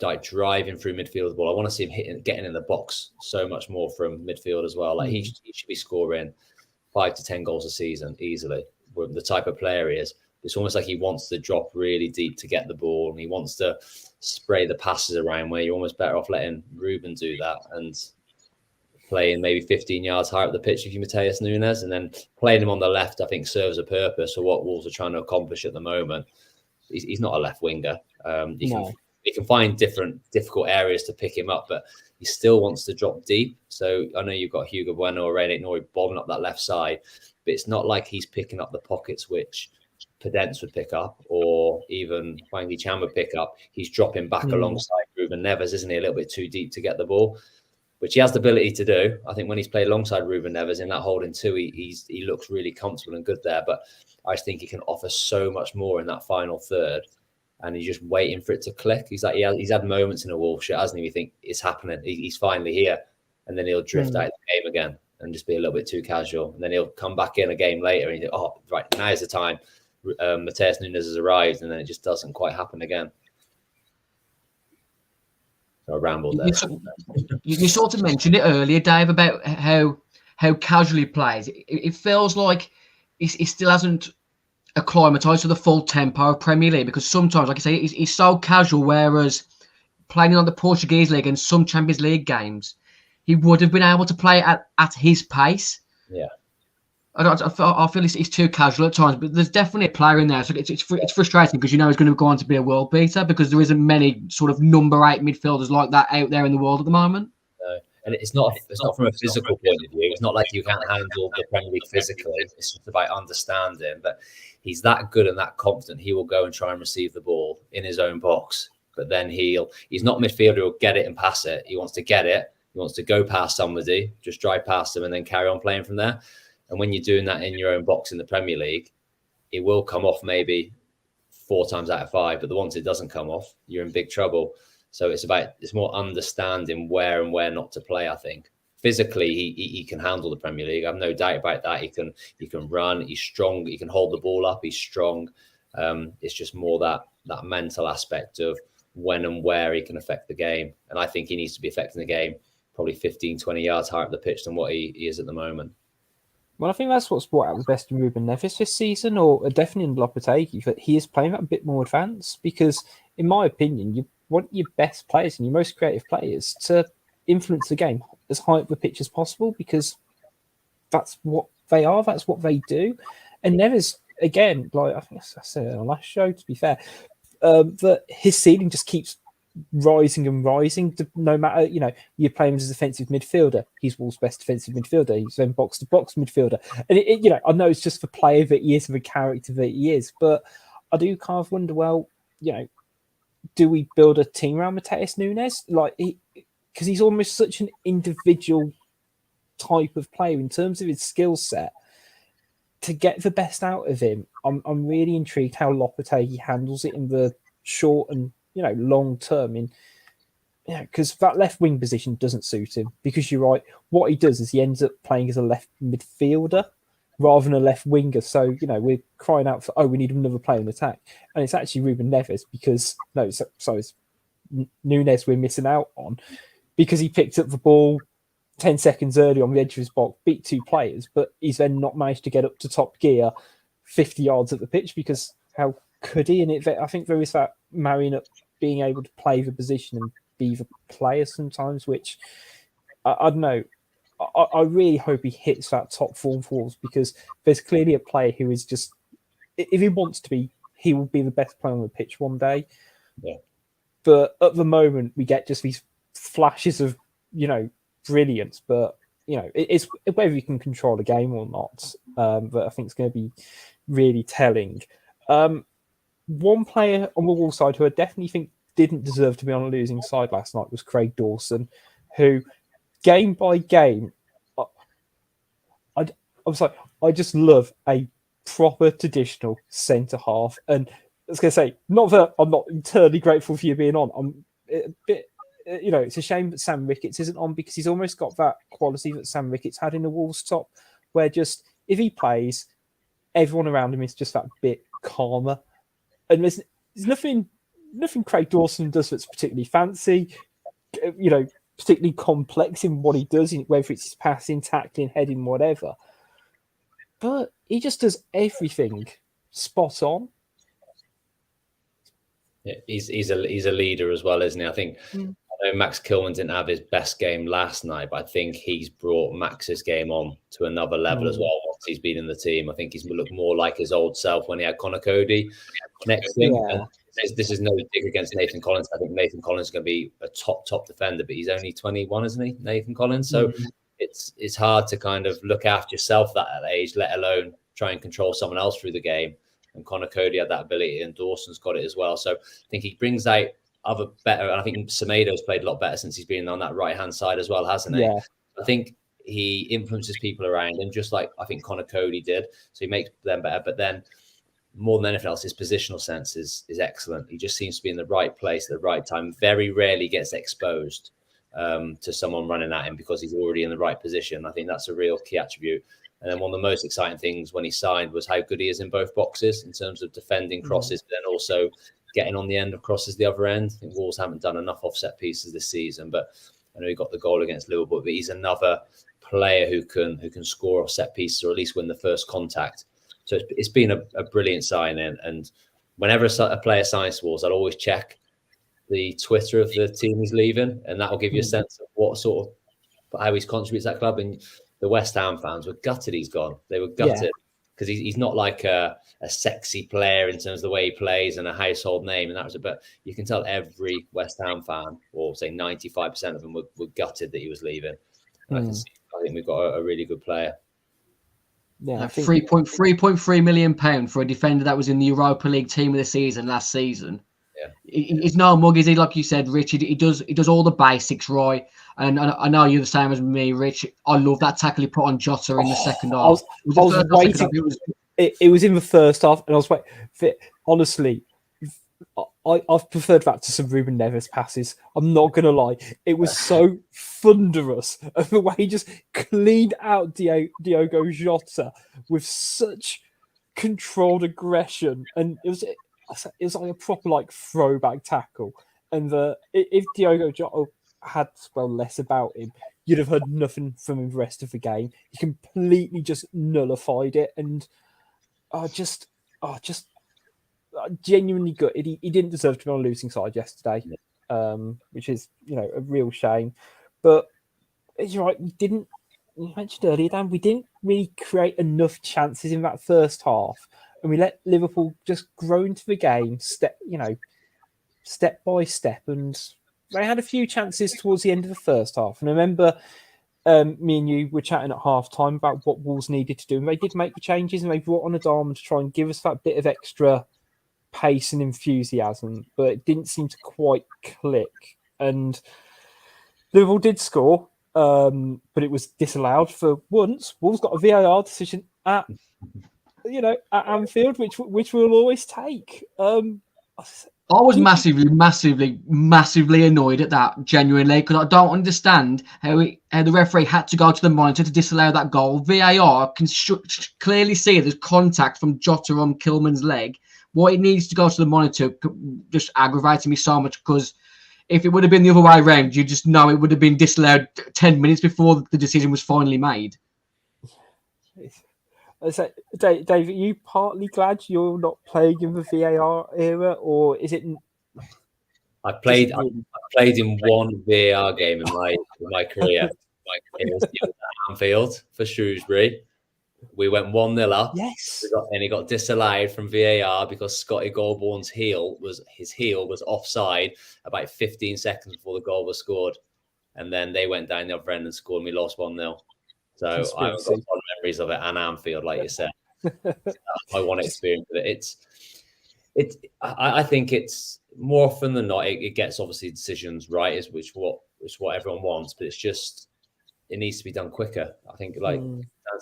like driving through midfield with the ball. I want to see him getting in the box so much more from midfield as well. Like he should be scoring 5 to 10 goals a season easily with the type of player he is. It's almost like he wants to drop really deep to get the ball, and he wants to spray the passes around, where you're almost better off letting Ruben do that and playing maybe 15 yards higher up the pitch if you Matheus Nunes, and then playing him on the left, I think serves a purpose for what Wolves are trying to accomplish at the moment. He's not a left winger. He can find difficult areas to pick him up, but he still wants to drop deep. So I know you've got Hugo Bueno or Reinick Nori bobbing up that left side, but it's not like he's picking up the pockets which Pedence would pick up, or even Wangi Chan would pick up. He's dropping back alongside Ruben Neves, isn't he? A little bit too deep to get the ball, which he has the ability to do. I think when he's played alongside Ruben Neves in that holding two, he looks really comfortable and good there. But I just think he can offer so much more in that final third, and he's just waiting for it to click. He's had moments in a Wolves shirt, hasn't he? We think it's happening. He's finally here, and then he'll drift out of the game again and just be a little bit too casual. And then he'll come back in a game later and you think, oh, right, now's the time. Matheus Nunes has arrived, and then it just doesn't quite happen again. So I rambled there. You sort of mentioned it earlier, Dave, about how casually he plays. It feels like he still hasn't acclimatised to the full tempo of Premier League, because sometimes, like I say, he's so casual, whereas playing on the Portuguese League and some Champions League games, he would have been able to play at his pace. Yeah. I feel he's too casual at times, but there's definitely a player in there. So it's frustrating because you know he's going to go on to be a world beater, because there isn't many sort of number 8 midfielders like that out there in the world at the moment. No. And it's not from a physical point of view. It's not like you can't handle the Premier League physically. It's just about understanding. But he's that good and that confident. He will go and try and receive the ball in his own box. But then he's not a midfielder who'll get it and pass it. He wants to get it. He wants to go past somebody, just drive past them, and then carry on playing from there. And when you're doing that in your own box in the Premier League, it will come off maybe 4 times out of 5. But the ones it doesn't come off, you're in big trouble. So it's more understanding where and where not to play, I think. Physically, he can handle the Premier League. I have no doubt about that. He can run. He's strong. He can hold the ball up. He's strong. It's just more that mental aspect of when and where he can affect the game. And I think he needs to be affecting the game probably 15, 20 yards higher up the pitch than what he is at the moment. Well, I think that's what's brought out the best in Ruben Neves this season, or definitely in Lopetegui, that he is playing that a bit more advanced, because, in my opinion, you want your best players and your most creative players to influence the game as high up the pitch as possible, because that's what they are, that's what they do. And Neves, again, like I think I said in the last show, to be fair, that his ceiling just keeps rising and rising. No matter, you play him as a defensive midfielder, he's Wolves' best defensive midfielder. He's then box to box midfielder, and I know it's just the player that he is, the character that he is, but I do kind of wonder, well, do we build a team around Matheus Nunes? Because he's almost such an individual type of player in terms of his skill set. To get the best out of him, I'm really intrigued how Lopetegui handles it in the short and long term. Because that left wing position doesn't suit him. Because you're right, what he does is he ends up playing as a left midfielder rather than a left winger. So we're crying out for, we need another player in attack, and it's actually Ruben Neves, because it's Nunes we're missing out on, because he picked up the ball 10 seconds early on the edge of his box, beat 2 players, but he's then not managed to get up to top gear 50 yards at the pitch, because how could he? And I think there is that marrying up being able to play the position and be the player sometimes, which I don't know. I really hope he hits that top form for us, because there's clearly a player who is just, if he wants to be, he will be the best player on the pitch one day. Yeah. But at the moment, we get just these flashes of, brilliance, but it's whether you can control the game or not. But I think it's going to be really telling. One player on the Wolves side who I definitely think didn't deserve to be on a losing side last night was Craig Dawson, who game by game, I was like, I just love a proper traditional centre half. And I was going to say, not that I'm not eternally grateful for you being on. I'm a bit. It's a shame that Sam Ricketts isn't on, because he's almost got that quality that Sam Ricketts had in the Wolves top, where just if he plays, everyone around him is just that bit calmer. And there's nothing Craig Dawson does that's particularly fancy, particularly complex in what he does, whether it's his passing, tackling, heading, whatever. But he just does everything spot on. Yeah, he's a leader as well, isn't he? I think I know Max Kilman didn't have his best game last night, but I think he's brought Max's game on to another level as well. Once he's been in the team, I think he's looked more like his old self when he had Connor Cody next to him. Yeah. And this is no dig against Nathan Collins. I think Nathan Collins is going to be a top defender, but he's only 21, isn't he, Nathan Collins? So it's hard to kind of look after yourself at that age, let alone try and control someone else through the game. And Connor Cody had that ability, and Dawson's got it as well. So I think he brings out other better. And I think Semedo's played a lot better since he's been on that right-hand side as well, hasn't he? Yeah. I think he influences people around him, just like I think Connor Cody did. So he makes them better. But then more than anything else, his positional sense is excellent. He just seems to be in the right place at the right time. Very rarely gets exposed to someone running at him because he's already in the right position. I think that's a real key attribute. And then one of the most exciting things when he signed was how good he is in both boxes in terms of defending crosses, but then also getting on the end of crosses the other end. I think Wolves haven't done enough offset pieces this season, but I know he got the goal against Liverpool, but he's another player who can score off set pieces or at least win the first contact. So it's been a brilliant signing. And whenever a player signs to Wolves, I'll always check the Twitter of the team he's leaving, and that will give you a sense of what sort of how he's contributes to that club. And the West Ham fans were gutted he's gone. They were gutted because he's not like a sexy player in terms of the way he plays and a household name. And that was it. But you can tell every West Ham fan, or say 95% of them, were gutted that he was leaving. And I think we've got a really good player. Yeah, £3.3 million for a defender that was in the Europa League team of the season last season. He's no mug, is he? Like you said, Rich, he does all the basics right. And I know you're the same as me, Rich. I love that tackle he put on Jota in the second half. I was waiting. It was in the first half, and I was waiting. Honestly, I've preferred that to some Ruben Neves passes. I'm not going to lie. It was so thunderous. The way he just cleaned out Diogo Jota with such controlled aggression. And it was like a proper throwback tackle. And if Diogo Jota had less about him, you'd have heard nothing from him the rest of the game. He completely just nullified it. And genuinely good. He didn't deserve to be on a losing side yesterday, which is a real shame. But you're right, you mentioned earlier, Dan, we didn't really create enough chances in that first half, and we let Liverpool just grow into the game step by step. And they had a few chances towards the end of the first half. And I remember me and you were chatting at half time about what Wolves needed to do, and they did make the changes, and they brought on Adama to try and give us that bit of extra pace and enthusiasm, but it didn't seem to quite click. And Liverpool did score, but it was disallowed for once. Wolves got a VAR decision at Anfield, which we'll always take. I was massively annoyed at that, genuinely, because I don't understand how the referee had to go to the monitor to disallow that goal. VAR can clearly see there's contact from Jota on Kilman's leg. What it needs to go to the monitor just aggravated me so much, because if it would have been the other way around, you just know it would have been disallowed 10 minutes before the decision was finally made. So, Dave, are you partly glad you're not playing in the VAR era, or is it? I played in one VAR game in my career. It was at Anfield for Shrewsbury. We went 1-0 up. Yes. And he got disallowed from VAR because Scotty Goldborn's heel was offside about 15 seconds before the goal was scored. And then they went down the other end and scored, and we lost 1-0. So I've got fond memories of it, and Anfield, like you said. My one experience with it. I think it's more often than not, it gets obviously decisions right, which what everyone wants, but it needs to be done quicker. I think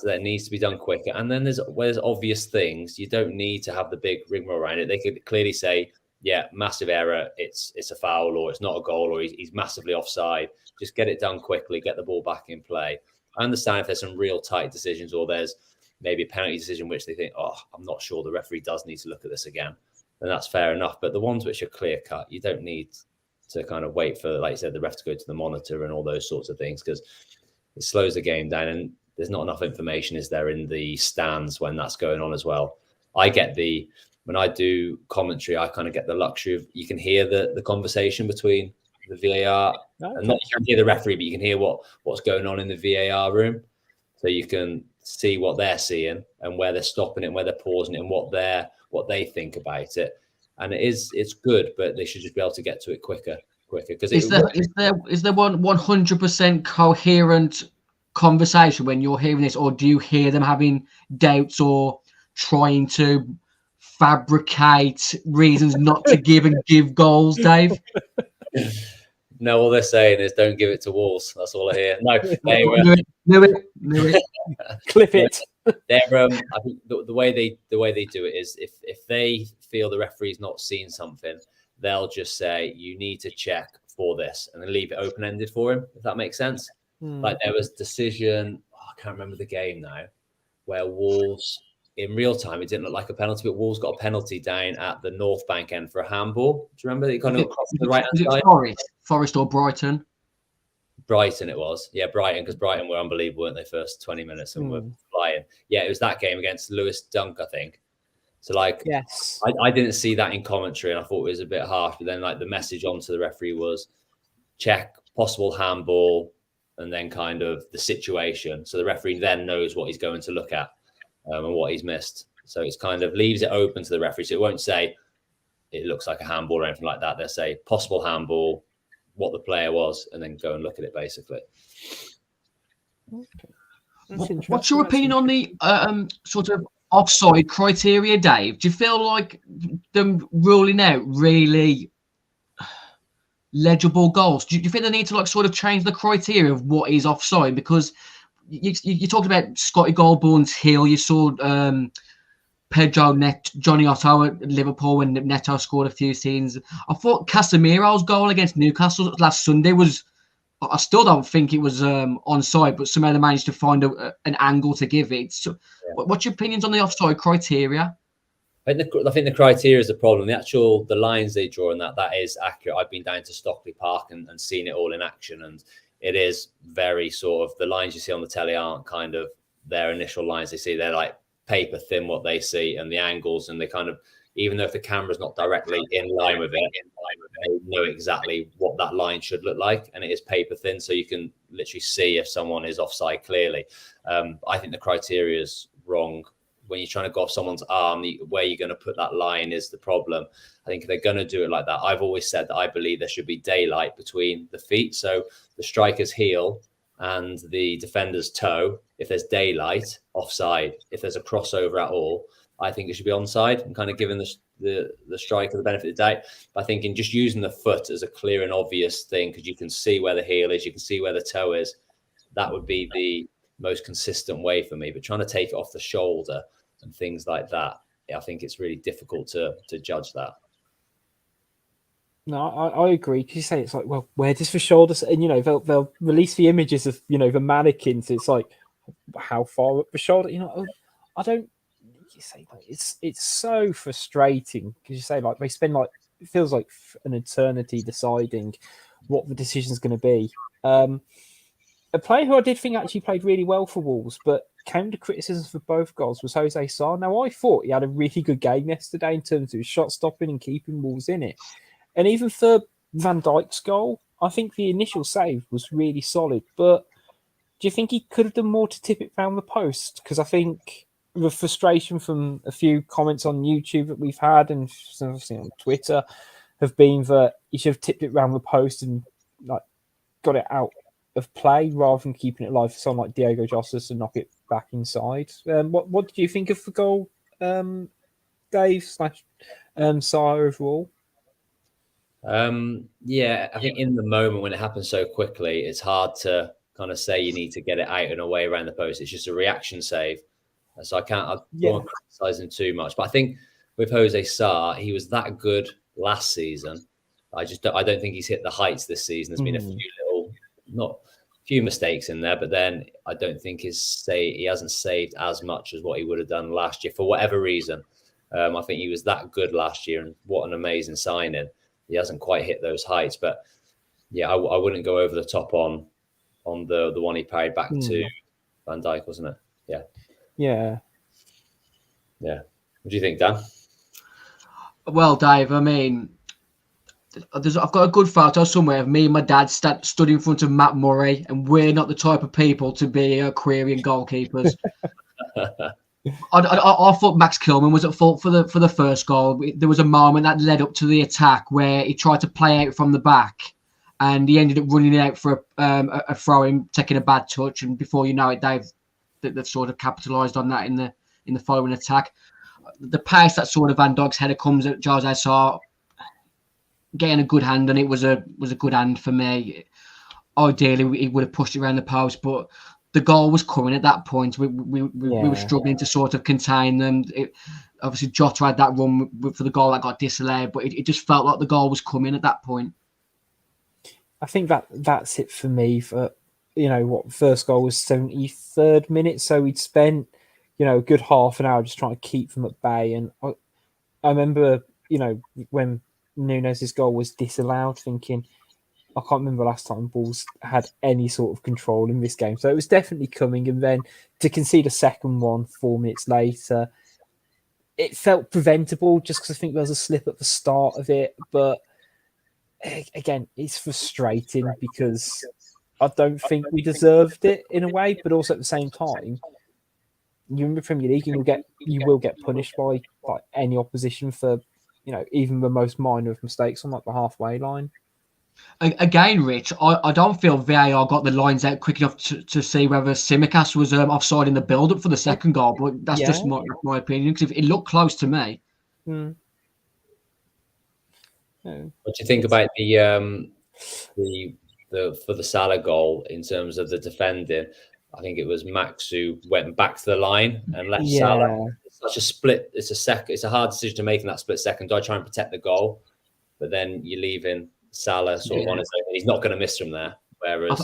that needs to be done quicker. And then there's obvious things, you don't need to have the big rigmarole around it. They could clearly say, yeah, massive error, it's a foul, or it's not a goal, or he's massively offside. Just get it done quickly, get the ball back in play. I understand if there's some real tight decisions, or there's maybe a penalty decision which they think, I'm not sure, the referee does need to look at this again. Then that's fair enough. But the ones which are clear cut, you don't need to kind of wait for, like you said, the ref to go to the monitor and all those sorts of things, because it slows the game down, and there's not enough information, is there, in the stands when that's going on as well. I get the when I do commentary, I kind of get the luxury of you can hear the conversation between the VAR, and not you can hear the referee, but you can hear what's going on in the VAR room, so you can see what they're seeing and where they're stopping it, and where they're pausing it, and what they think about it. And it's good, but they should just be able to get to it quicker. Because is there 100% coherent conversation when you're hearing this, or do you hear them having doubts or trying to fabricate reasons not to give goals, Dave? No, all they're saying is don't give it to Wolves. That's all I hear. No, knew it. Clip it. They're I think the way they do it is if they feel the referee's not seen something, they'll just say you need to check for this, and then leave it open ended for him. If that makes sense. Like there was decision. I can't remember the game now, where Wolves in real time, it didn't look like a penalty, but Wolves got a penalty down at the North Bank end for a handball. Do you remember? They kind of across the right hand side. Forest or Brighton? Brighton it was. Yeah, Brighton, because Brighton were unbelievable, weren't they? First 20 minutes and were flying. Yeah, it was that game against Lewis Dunk, I think. So like, yes, I didn't see that in commentary, and I thought it was a bit harsh. But then like the message onto the referee was check possible handball, and then kind of the situation. So the referee then knows what he's going to look at and what he's missed. So it's kind of leaves it open to the referee. So it won't say it looks like a handball or anything like that. They'll say possible handball, what the player was, and then go and look at it basically. Okay. What's your opinion on the sort of offside criteria, Dave? Do you feel like them ruling out really legible goals? Do you think they need to like sort of change the criteria of what is offside? Because you talked about Scotty Goldborn's heel. You saw Johnny Otto at Liverpool when Neto scored a few scenes. I thought Casemiro's goal against Newcastle last Sunday was. I still don't think it was onside, but somehow they managed to find an angle to give it. So, what's your opinions on the offside criteria? I think the criteria is the problem. The lines they draw and that is accurate. I've been down to Stockley Park and seen it all in action, and it is very sort of the lines you see on the telly aren't kind of their initial lines they see. They're like paper thin what they see, and the angles, and they kind of, even though if the camera's not directly in line with it, they know exactly what that line should look like, and it is paper thin, so you can literally see if someone is offside clearly. I think the criteria is wrong. When you're trying to go off someone's arm, where you're going to put that line is the problem. I think if they're going to do it like that, I've always said that I believe there should be daylight between the feet. So the striker's heel and the defender's toe, if there's daylight, offside. If there's a crossover at all, I think it should be onside, and kind of giving the striker the benefit of the doubt. But I think in just using the foot as a clear and obvious thing, because you can see where the heel is, you can see where the toe is, that would be the most consistent way for me. But trying to take it off the shoulder and things like that, I think it's really difficult to judge that. No, I agree. Because you say it's like, well, where does the shoulders? And they'll release the images of the mannequins. It's like, how far up the shoulder? I don't. You say like it's so frustrating because you say like they spend like it feels like an eternity deciding what the decision is going to be. A player who I did think actually played really well for Wolves, but came to criticisms for both goals was Jose Sarr. Now I thought he had a really good game yesterday in terms of his shot stopping and keeping Wolves in it, and even for Van Dijk's goal, I think the initial save was really solid. But do you think he could have done more to tip it round the post? Because I think the frustration from a few comments on YouTube that we've had and obviously on Twitter have been that he should have tipped it round the post and like got it out of play rather than keeping it alive for someone like Diego Jota to knock it back inside. What did you think of the goal, Dave / Sarr overall? Yeah, I think in the moment when it happens so quickly, it's hard to kind of say you need to get it out and away around the post. It's just a reaction save. So I don't want to criticize him too much. But I think with Jose Sarr, he was that good last season. I don't think he's hit the heights this season. There's been a few mistakes in there, but then I don't think he hasn't saved as much as what he would have done last year for whatever reason. I think he was that good last year, and what an amazing signing. He hasn't quite hit those heights, but yeah, I wouldn't go over the top on the one he paid back to Van Dijk, wasn't it? Yeah. Yeah. What do you think, Dan? Well, Dave, I mean, I've got a good photo somewhere of me and my dad stood in front of Matt Murray, and we're not the type of people to be querying goalkeepers. I thought Max Kilman was at fault for the first goal. There was a moment that led up to the attack where he tried to play out from the back, and he ended up running out for a throw-in, taking a bad touch, and before you know it, they've sort of capitalised on that in the following attack. The pace that sort of Van Dijk's header comes at Jose Sarr, getting a good hand, and it was a good hand for me. Ideally, he would have pushed it around the post, but the goal was coming at that point. We were struggling to sort of contain them. Obviously, Jota had that run for the goal that got disallowed, but it just felt like the goal was coming at that point. I think that's it for me. For first goal was 73rd minute, so we'd spent a good half an hour just trying to keep them at bay. And I remember when Nunes' goal was disallowed, thinking, I can't remember last time Wolves had any sort of control in this game. So it was definitely coming. And then to concede a second one 4 minutes later, it felt preventable just because I think there was a slip at the start of it. But again, it's frustrating because I don't think we deserved it in a way. But also at the same time, you're in the Premier League and you will get punished by any opposition for even the most minor of mistakes on the halfway line. Again, Rich, I don't feel VAR got the lines out quick enough to see whether Tsimikas was offside in the build-up for the second goal, but that's just my opinion, because it looked close to me. Mm. What do you think about the for the Salah goal in terms of the defending? I think it was Max who went back to the line and left Salah. It's such a split. It's a hard decision to make in that split second. Do I try and protect the goal? But then you're leaving Salah sort of on his own. He's not going to miss from there. Whereas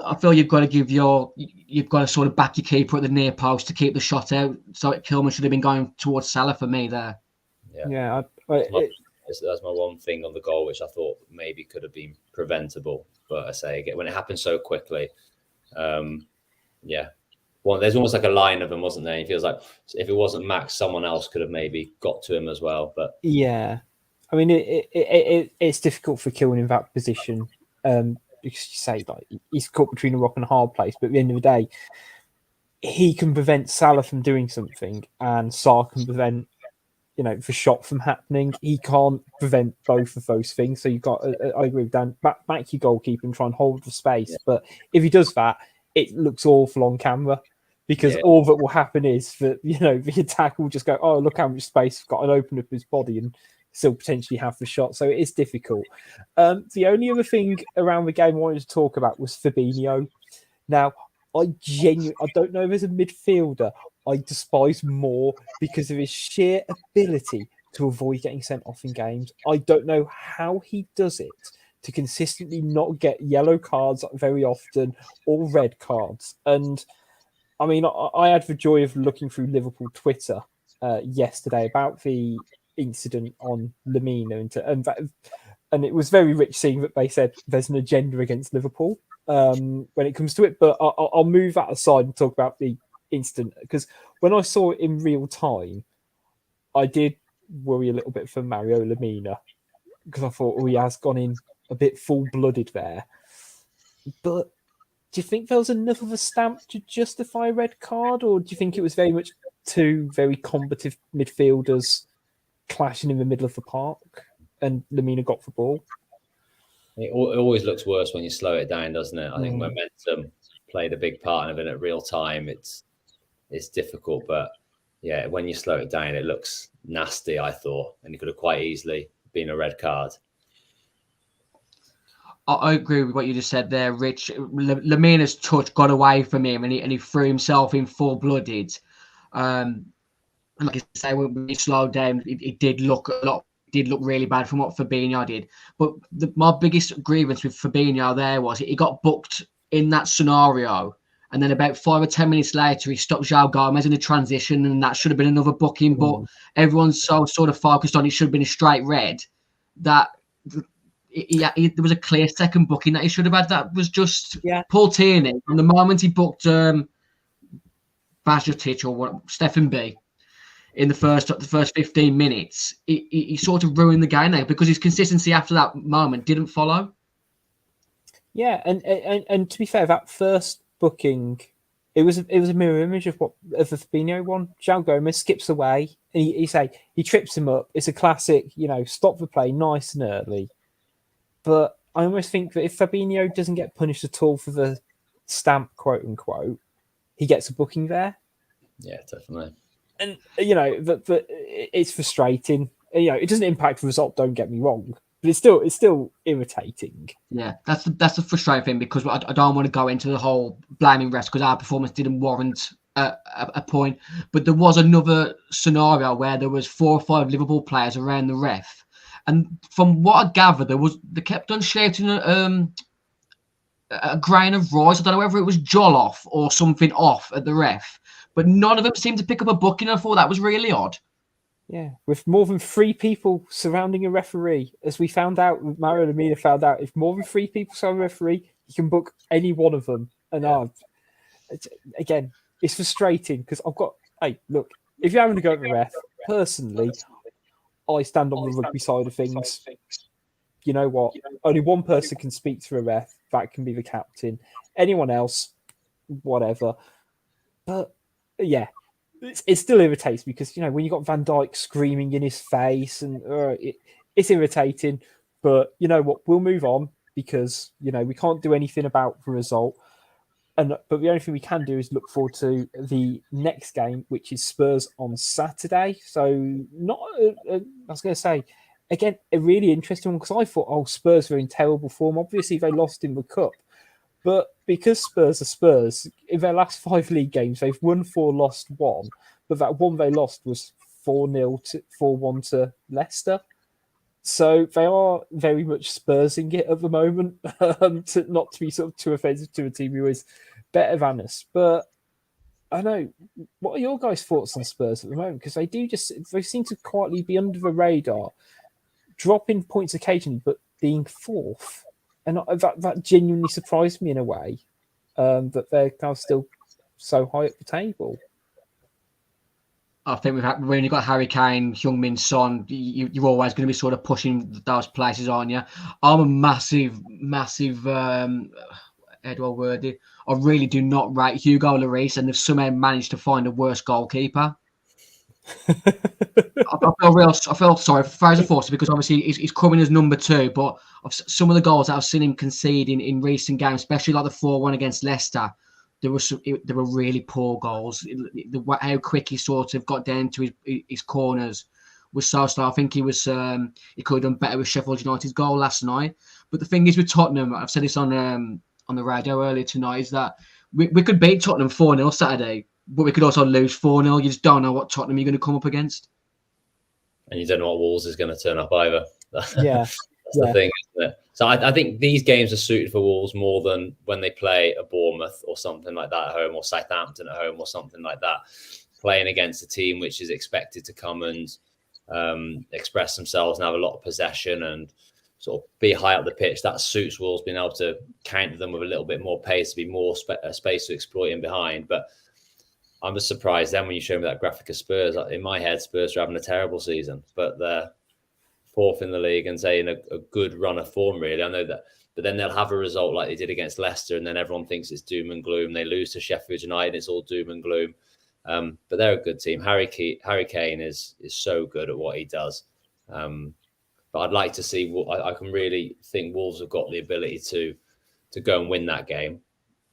I feel you've got to sort of back your keeper at the near post to keep the shot out. So Kilman should have been going towards Salah for me there. Yeah, that's my one thing on the goal, which I thought maybe could have been preventable. But I say again, when it happened so quickly, there's almost like a line of them, wasn't there? He feels like if it wasn't Max, someone else could have maybe got to him as well. But yeah, I mean, it's difficult for Kilman in that position because you say he's caught between a rock and a hard place. But at the end of the day, he can prevent Salah from doing something, and Sarr can prevent the shot from happening. He can't prevent both of those things. So you've got, I agree with Dan, back your goalkeeper and try and hold the space. Yeah. But if he does that, it looks awful on camera because all that will happen is that, the attack will just go, oh, look how much space I've got, and open up his body and still potentially have the shot. So it is difficult. The only other thing around the game I wanted to talk about was Fabinho. Now, I don't know if as a midfielder I despise more because of his sheer ability to avoid getting sent off in games. I don't know how he does it to consistently not get yellow cards very often or red cards. And I mean, I had the joy of looking through Liverpool Twitter yesterday about the incident on Lamina, and it was very rich seeing that they said there's an agenda against Liverpool when it comes to it. But I'll move that aside and talk about the incident, because when I saw it in real time, I did worry a little bit for Mario Lamina because I thought, he has gone in a bit full-blooded there. But do you think there was enough of a stamp to justify a red card, or do you think it was very much two very combative midfielders clashing in the middle of the park and Lamina got the ball? It always looks worse when you slow it down, doesn't it? I think momentum played a big part of it at real time. It's difficult, but yeah, when you slow it down, it looks nasty, I thought, and it could have quite easily been a red card. I agree with what you just said there, Rich. Lamina's touch got away from him, and he threw himself in full-blooded. Like I say, when he slowed down, it did look really bad from what Fabinho did. But my biggest grievance with Fabinho there was he got booked in that scenario, and then about 5 or 10 minutes later, he stopped João Gomez in the transition, and that should have been another booking. But everyone's so sort of focused on it should have been a straight red that there was a clear second booking that he should have had. That was just Paul Tierney. From the moment he booked Bajotic or Stefan B, in the first 15 minutes, he sort of ruined the game there because his consistency after that moment didn't follow. Yeah, and to be fair, that first booking, it was a mirror image of the Fabinho one. João Gomez skips away, and he trips him up. It's a classic, stop the play nice and early. But I almost think that if Fabinho doesn't get punished at all for the stamp, quote unquote, he gets a booking there. Yeah, definitely. And but it's frustrating. It doesn't impact the result. Don't get me wrong, but it's still irritating. Yeah, that's the frustrating thing because I don't want to go into the whole blaming refs because our performance didn't warrant a point. But there was another scenario where there was 4 or 5 Liverpool players around the ref, and from what I gathered, they kept on shouting a grain of rice. I don't know whether it was jollof or something off at the ref, but none of them seemed to pick up a booking. I thought that was really odd. Yeah, with more than 3 people surrounding a referee, as we found out, Mario and Amina found out, if more than 3 people surround a referee, you can book any one of them. And again, it's frustrating because hey, look, if you're having to go to the ref, personally, I stand on the rugby side of things. You know what? Only one person can speak to a ref. That can be the captain. Anyone else, whatever. But yeah, it still irritates me because when you got Van Dijk screaming in his face, and it's irritating. But you know what? We'll move on because we can't do anything about the result. But the only thing we can do is look forward to the next game, which is Spurs on Saturday. So I was going to say, again, a really interesting one because I thought, Spurs were in terrible form. Obviously, they lost in the cup. But because Spurs are Spurs, in their last 5 league games, they've won 4, lost 1. But that one they lost was 4-1 to Leicester. So they are very much Spursing it at the moment, not to be sort of too offensive to a team who is better than us. But I know, what are your guys' thoughts on Spurs at the moment? Because they seem to quietly be under the radar, dropping points occasionally, but being 4th. And that genuinely surprised me in a way, that they're kind of still so high up the table. I think when you've got Harry Kane, Heung-min Son, you're always going to be sort of pushing those places, aren't you? I'm a massive, how do I word it? I really do not rate Hugo Lloris, and they've somehow managed to find a worse goalkeeper. I feel sorry for Fraser Forster because obviously he's coming as number 2, but some of the goals that I've seen him concede in recent games, especially like the 4-1 against Leicester, there were really poor goals. How quick he sort of got down to his corners was so slow. I think he could have done better with Sheffield United's goal last night. But the thing is with Tottenham, I've said this on the radio earlier tonight, is that we could beat Tottenham 4-0 Saturday, but we could also lose 4-0. You just don't know what Tottenham you're going to come up against. And you don't know what Wolves is going to turn up either. Yeah. That's the thing, isn't it? So I think these games are suited for Wolves more than when they play a Bournemouth or something like that at home, or Southampton at home or something like that. Playing against a team which is expected to come and express themselves and have a lot of possession and sort of be high up the pitch. That suits Wolves, being able to counter them with a little bit more pace, to be more space to exploit in behind. But I was surprised then when you showed me that graphic of Spurs. In my head, Spurs are having a terrible season, but they're 4th in the league and saying a good run of form, really. I know that, but then they'll have a result like they did against Leicester, and then everyone thinks it's doom and gloom. They lose to Sheffield United, it's all doom and gloom. But they're a good team. Harry Kane is so good at what he does. But I'd like to see. I can really think Wolves have got the ability to go and win that game.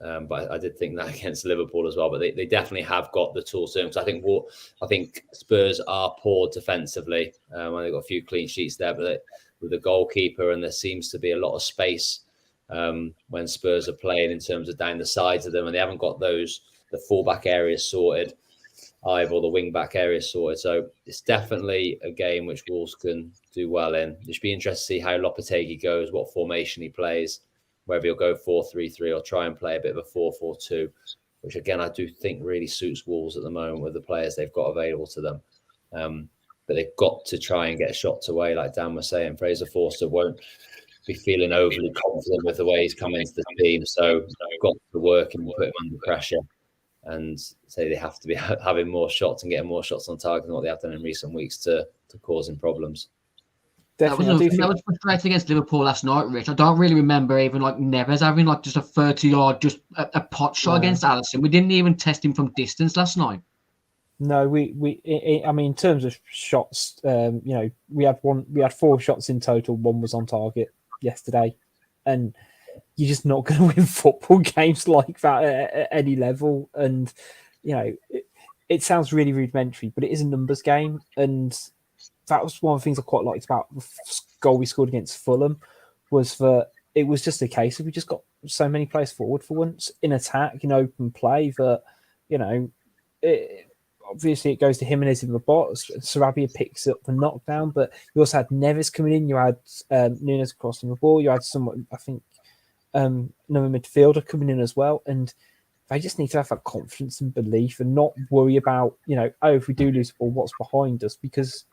But I did think that against Liverpool as well. But they definitely have got the tools to. Because I think Spurs are poor defensively. They've got a few clean sheets there, but with the goalkeeper, and there seems to be a lot of space when Spurs are playing in terms of down the sides of them, and they haven't got the fullback areas sorted either, or the wing back areas sorted. So it's definitely a game which Wolves can do well in. It should be interesting to see how Lopetegui goes, what formation he plays, whether he'll go 4-3-3 or try and play a bit of a 4-4-2, which again, I do think really suits Wolves at the moment with the players they've got available to them. But they've got to try and get shots away, like Dan was saying. Fraser Forster won't be feeling overly confident with the way he's come into the team, so they've got to work and put him under pressure. and say they have to be having more shots and getting more shots on target than what they have done in recent weeks to causing problems. Definitely. That was frustrating against Liverpool last night, Rich. I don't really remember even like Neves having like just a 30-yard, just a pot shot against Alisson. We didn't even test him from distance last night. No, I mean, in terms of shots, we had 4 shots in total. 1 was on target yesterday, and you're just not going to win football games like that at any level. And it sounds really rudimentary, but it is a numbers game, and that was one of the things I quite liked about the goal we scored against Fulham, was that it was just a case of we just got so many players forward for once in attack, in open play, that obviously it goes to Jimenez in the box. Sarabia picks up the knockdown, but you also had Neves coming in. You had Nunes crossing the ball. You had someone, I think, another midfielder coming in as well. And they just need to have that confidence and belief and not worry about, if we do lose the ball, what's behind us, because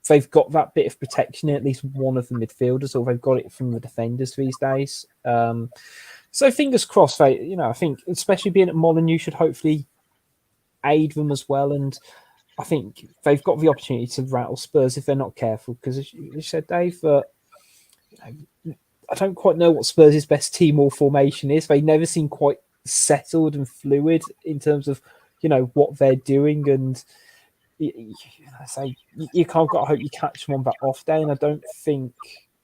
they've got that bit of protection in at least one of the midfielders, or they've got it from the defenders these days. So fingers crossed. I think, especially being at Molineux, should hopefully aid them as well. And I think they've got the opportunity to rattle Spurs if they're not careful, because as you said, Dave, I don't quite know what Spurs' best team or formation is. They never seem quite settled and fluid in terms of what they're doing, and you can't got to hope you catch them on that off day. And I don't think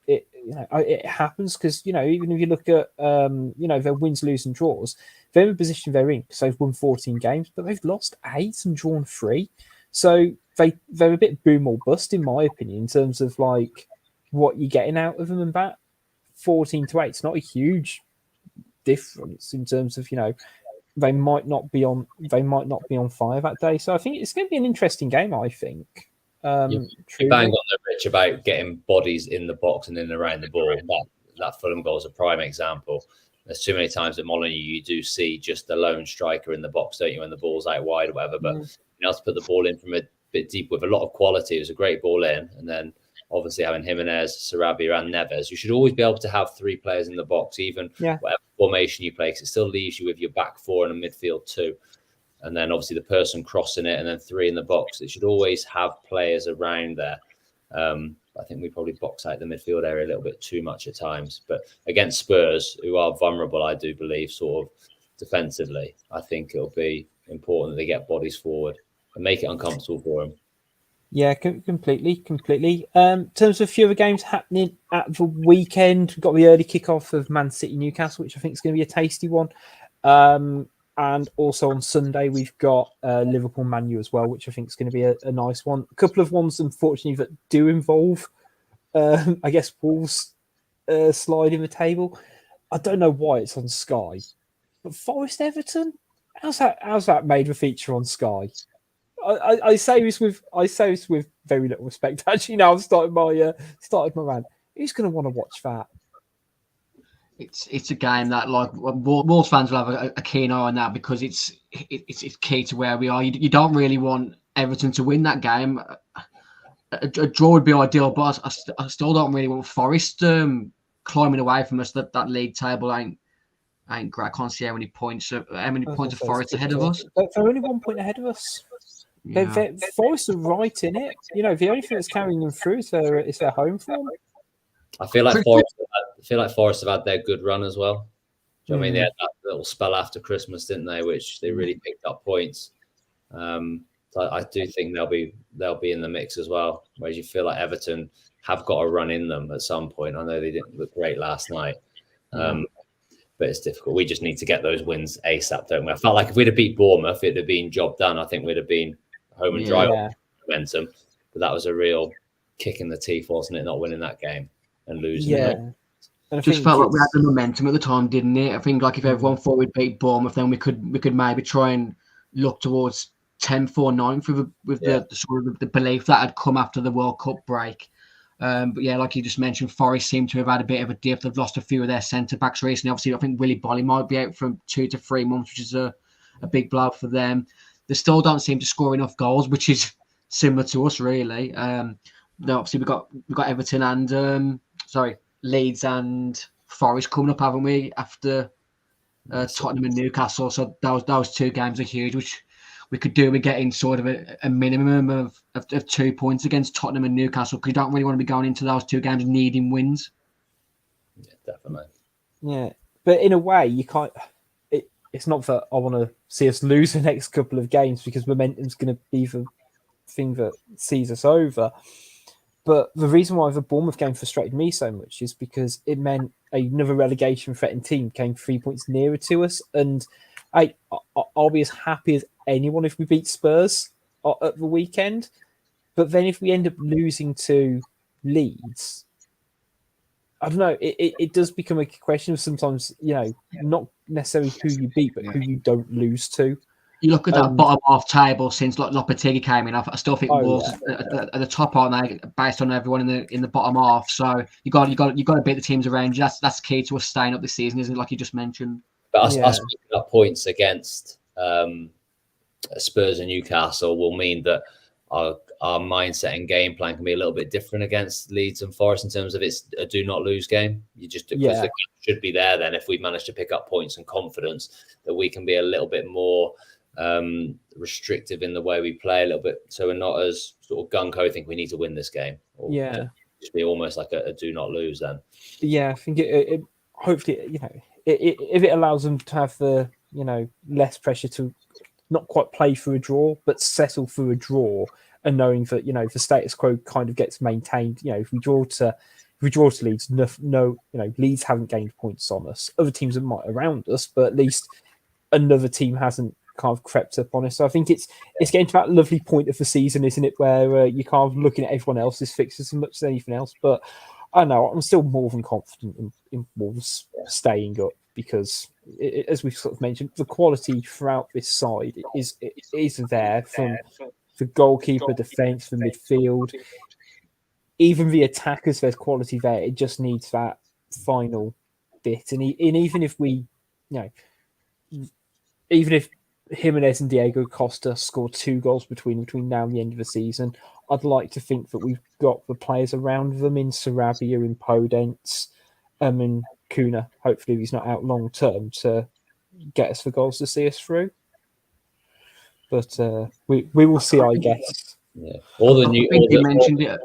it happens, because even if you look at their wins, lose and draws, they're in the position they're in because they've won 14 games, but they've lost 8 and drawn 3. So they're a bit boom or bust, in my opinion, in terms of like what you're getting out of them. And that 14-8, it's not a huge difference in terms of they might not be on fire that day. So I think it's going to be an interesting game. I think. You bang on the Rich about getting bodies in the box and in and around the ball. That Fulham goal is a prime example. There's too many times at Molineux you do see just the lone striker in the box, don't you, when the ball's out wide or whatever. But to put the ball in from a bit deep with a lot of quality. It was a great ball in, and then obviously having Jimenez, Sarabia, and Neves, you should always be able to have 3 players in the box, even whatever formation you play, because it still leaves you with your back 4 and a midfield 2. And then obviously the person crossing it, and then 3 in the box. It should always have players around there. I think we probably box out the midfield area a little bit too much at times. But against Spurs, who are vulnerable, I do believe, sort of defensively, I think it'll be important that they get bodies forward and make it uncomfortable for them. Yeah, completely. In terms of a few other games happening at the weekend, we've got the early kickoff of Man City Newcastle, which I think is going to be a tasty one. And also on Sunday, we've got Liverpool Man U as well, which I think is going to be a nice one. A couple of ones, unfortunately, that do involve, I guess, Wolves sliding the table. I don't know why it's on Sky, but Forest Everton, how's that made a feature on Sky? I say this with very little respect. Actually, now I've started my rant. Who's going to want to watch that? It's a game that, like, Wolves fans will have a keen eye on that, because it's key to where we are. You don't really want Everton to win that game. A draw would be ideal, but I still don't really want Forest climbing away from us. That league table ain't great. I can't see how many points are Forest ahead of us. They're only 1 point ahead of us. Yeah. Forest are right in it. The only thing that's carrying them through is their home form. I feel like Forest have had their good run as well. Do you know what I mean? They had that little spell after Christmas, didn't they? Which they really picked up points. So I do think they'll be in the mix as well. Whereas you feel like Everton have got a run in them at some point. I know they didn't look great last night, but it's difficult. We just need to get those wins ASAP, don't we? I felt like if we'd have beat Bournemouth, it'd have been job done. I think we'd have been home and dry on momentum. But that was a real kick in the teeth, wasn't it? Not winning that game and losing it. And just felt like we had the momentum at the time, didn't it? I think like if everyone thought we'd beat Bournemouth, then we could maybe try and look towards 10th or 9th with the sort of the belief that had come after the World Cup break. But yeah, like you just mentioned, Forest seem to have had a bit of a dip. They've lost a few of their centre backs recently. Obviously, I think Willy Bolly might be out from 2 to 3 months, which is a big blow for them. They still don't seem to score enough goals, which is similar to us, really. Obviously we've got Everton and Leeds and Forest coming up, haven't we? After Tottenham and Newcastle. So those 2 games are huge, which we could do with getting sort of a minimum of 2 points against Tottenham and Newcastle, because you don't really want to be going into those 2 games needing wins. Yeah, definitely. Yeah, but in a way, you can't. It's not that I want to see us lose the next couple of games, because momentum's going to be the thing that sees us over. But the reason why the Bournemouth game frustrated me so much is because it meant another relegation threatened team came 3 points nearer to us, and I'll be as happy as anyone if we beat Spurs at the weekend. But then if we end up losing to Leeds, I don't know. It does become a question of sometimes, not necessarily who you beat, but who you don't lose to. You look at that bottom half table since Lopetegui came in. I still think Wolves at the top, aren't they? Based on everyone in the bottom half. So you got to beat the teams around you. That's key to us staying up this season, isn't it? Like you just mentioned. But us picking up points against Spurs and Newcastle will mean that our mindset and game plan can be a little bit different against Leeds and Forest in terms of it's a do not lose game. Because the game should be there then if we manage to pick up points and confidence that we can be a little bit more restrictive in the way we play a little bit, so we're not as sort of gung-ho think we need to win this game, or just be almost like a do not lose then. I think it hopefully if it allows them to have the less pressure to not quite play for a draw but settle for a draw, and knowing that the status quo kind of gets maintained. If we draw to Leeds, Leeds haven't gained points on us. Other teams are might around us, but at least another team hasn't kind of crept up on us. So I think it's getting to that lovely point of the season, isn't it, where you're kind of looking at everyone else's fixtures as much as anything else. But I know I'm still more than confident in Wolves staying up, because as we've sort of mentioned, the quality throughout this side is there, from the goalkeeper, defence, the midfield, even the attackers. There's quality there. It just needs that final bit, and even if we, even if Jimenez and Diego Costa score 2 goals between now and the end of the season, I'd like to think that we've got the players around them in Sarabia, in Podence, and Kuna. Hopefully he's not out long term to get us the goals to see us through. But we will see, I guess. Yeah. You mentioned it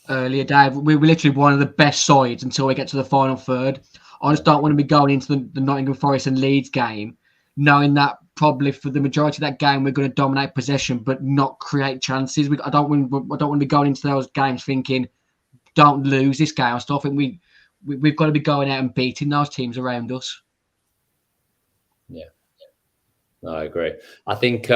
earlier, Dave. We were literally one of the best sides until we get to the final third. I just don't want to be going into the Nottingham Forest and Leeds game knowing that probably for the majority of that game we're going to dominate possession but not create chances. I don't want to be going into those games thinking don't lose this game. I still think we've got to be going out and beating those teams around us. Yeah. No, I agree. I think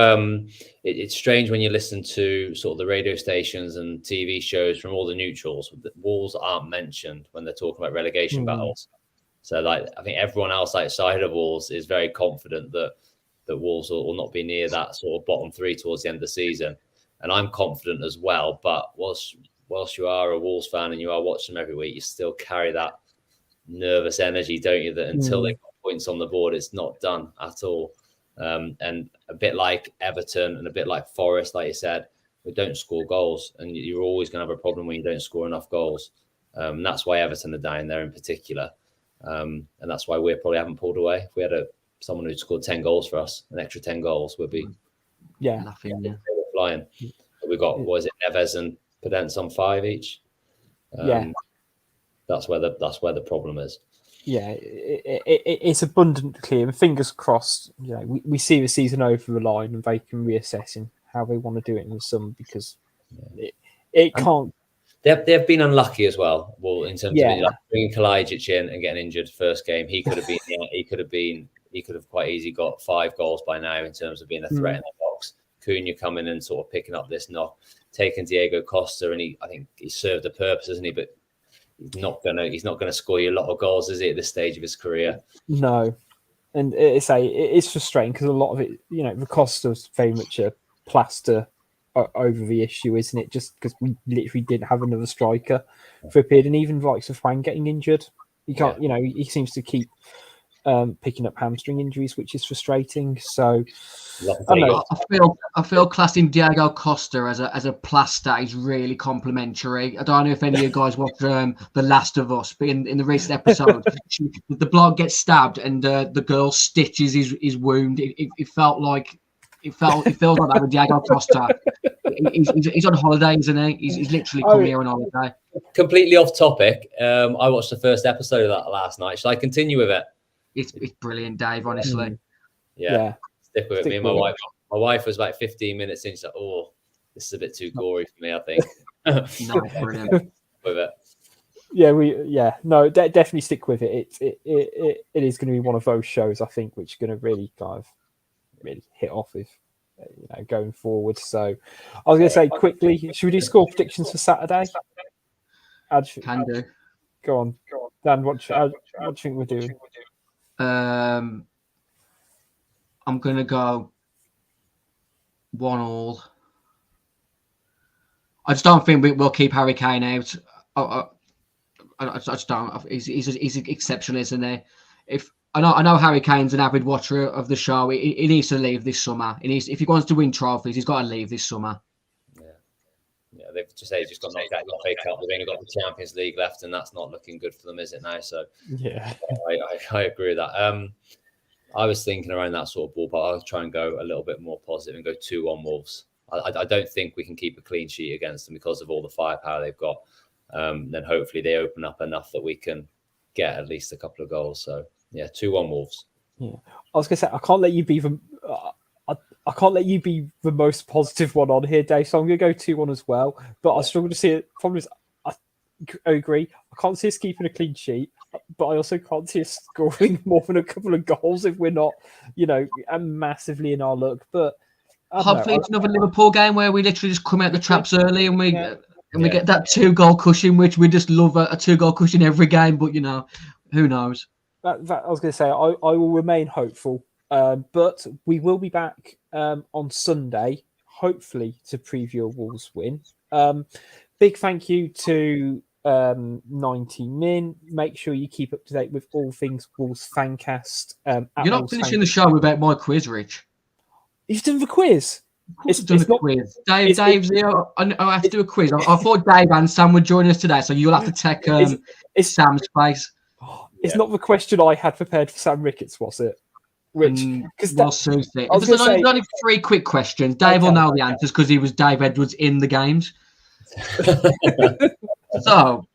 it's strange when you listen to sort of the radio stations and TV shows from all the neutrals. The Wolves aren't mentioned when they're talking about relegation battles. So, I think everyone else outside of Wolves is very confident that Wolves will not be near that sort of bottom 3 towards the end of the season. And I'm confident as well. But whilst you are a Wolves fan and you are watching them every week, you still carry that nervous energy, don't you? That until they got points on the board, it's not done at all. And a bit like Everton and a bit like Forest, like you said, we don't score goals. And you're always going to have a problem when you don't score enough goals. And that's why Everton are down there in particular. And that's why we probably haven't pulled away. If we had someone who'd scored 10 goals for us, an extra 10 goals, we'd be flying. We've got, Neves and Podence on 5 each. That's where the problem is. Yeah, it's abundantly clear. And fingers crossed, we see the season over the line and they can reassess in how they want to do it in the summer, because it can't. They've been unlucky as well. Well, in terms of bringing Kalajic in and getting injured first game, he could have quite easily got 5 goals by now in terms of being a threat in the box. Cunha coming and sort of picking up this knock, taking Diego Costa, and I think he served a purpose, isn't he? But he's not gonna score you a lot of goals, is he, at this stage of his career? No, and it's frustrating because a lot of it, the Costa's very much a plaster over the issue, isn't it? Just because we literally didn't have another striker for a period, and even the likes of Hwang getting injured, he can't. He seems to keep picking up hamstring injuries, which is frustrating. So I feel classing Diego Costa as a plaster is really complimentary. I don't know if any of you guys watched The Last of Us, but in the recent episode, the bloke gets stabbed and the girl stitches his wound. It felt like that with Diego Costa. He's on holiday, isn't he? He's literally come here on holiday. Completely off topic. I watched the first episode of that last night. Shall I continue with it? It's brilliant, Dave. Honestly, yeah. Stick with it. Me and my wife. My wife was about 15 minutes in. She's like, "Oh, this is a bit too gory for me." I think. No, brilliant. With it. Yeah, definitely stick with it. It is going to be one of those shows, I think, which are going to really really hit off with going forward. So I was going to say quickly, should we do score predictions for Saturday? Can do. Go on, Dan. What do you think we're doing? I'm gonna go 1-1. I just don't think we'll keep Harry Kane out. I just don't. He's exceptional, isn't he? I know Harry Kane's an avid watcher of the show. He needs to leave this summer. If he wants to win trophies, he's got to leave this summer. Yeah, they've just got knocked out of the FA Cup. They've only got the Champions League left, and that's not looking good for them, is it now? So yeah, I agree with that. I was thinking around that sort of ballpark. I'll try and go a little bit more positive and go 2-1 Wolves. I don't think we can keep a clean sheet against them because of all the firepower they've got. Then hopefully they open up enough that we can get at least a couple of goals. So yeah, 2-1 Wolves. Yeah, I was gonna say I can't let you be I can't let you be the most positive one on here, Dave. So I'm gonna go 2-1 as well. But I struggle to see it. Problem is, I agree. I can't see us keeping a clean sheet, but I also can't see us scoring more than a couple of goals if we're not, massively in our luck. But hopefully it's another Liverpool game where we literally just come out the traps early and we get that 2-goal cushion, which we just love a 2-goal cushion every game. But who knows? That I was going to say I will remain hopeful, but we will be back on Sunday, hopefully to preview a Wolves win. Big thank you to 90 Min. Make sure you keep up to date with all things Wolves Fancast. You're not finishing the show without my quiz, Rich. You've done the quiz. It's done the quiz. Dave's here. I have to do a quiz. I thought Dave and Sam would join us today, so you'll have to take Sam's place. It's not the question I had prepared for Sam Ricketts, was it? Rich, there's only 3 quick questions. Dave will know the answers because he was Dave Edwards in the games. So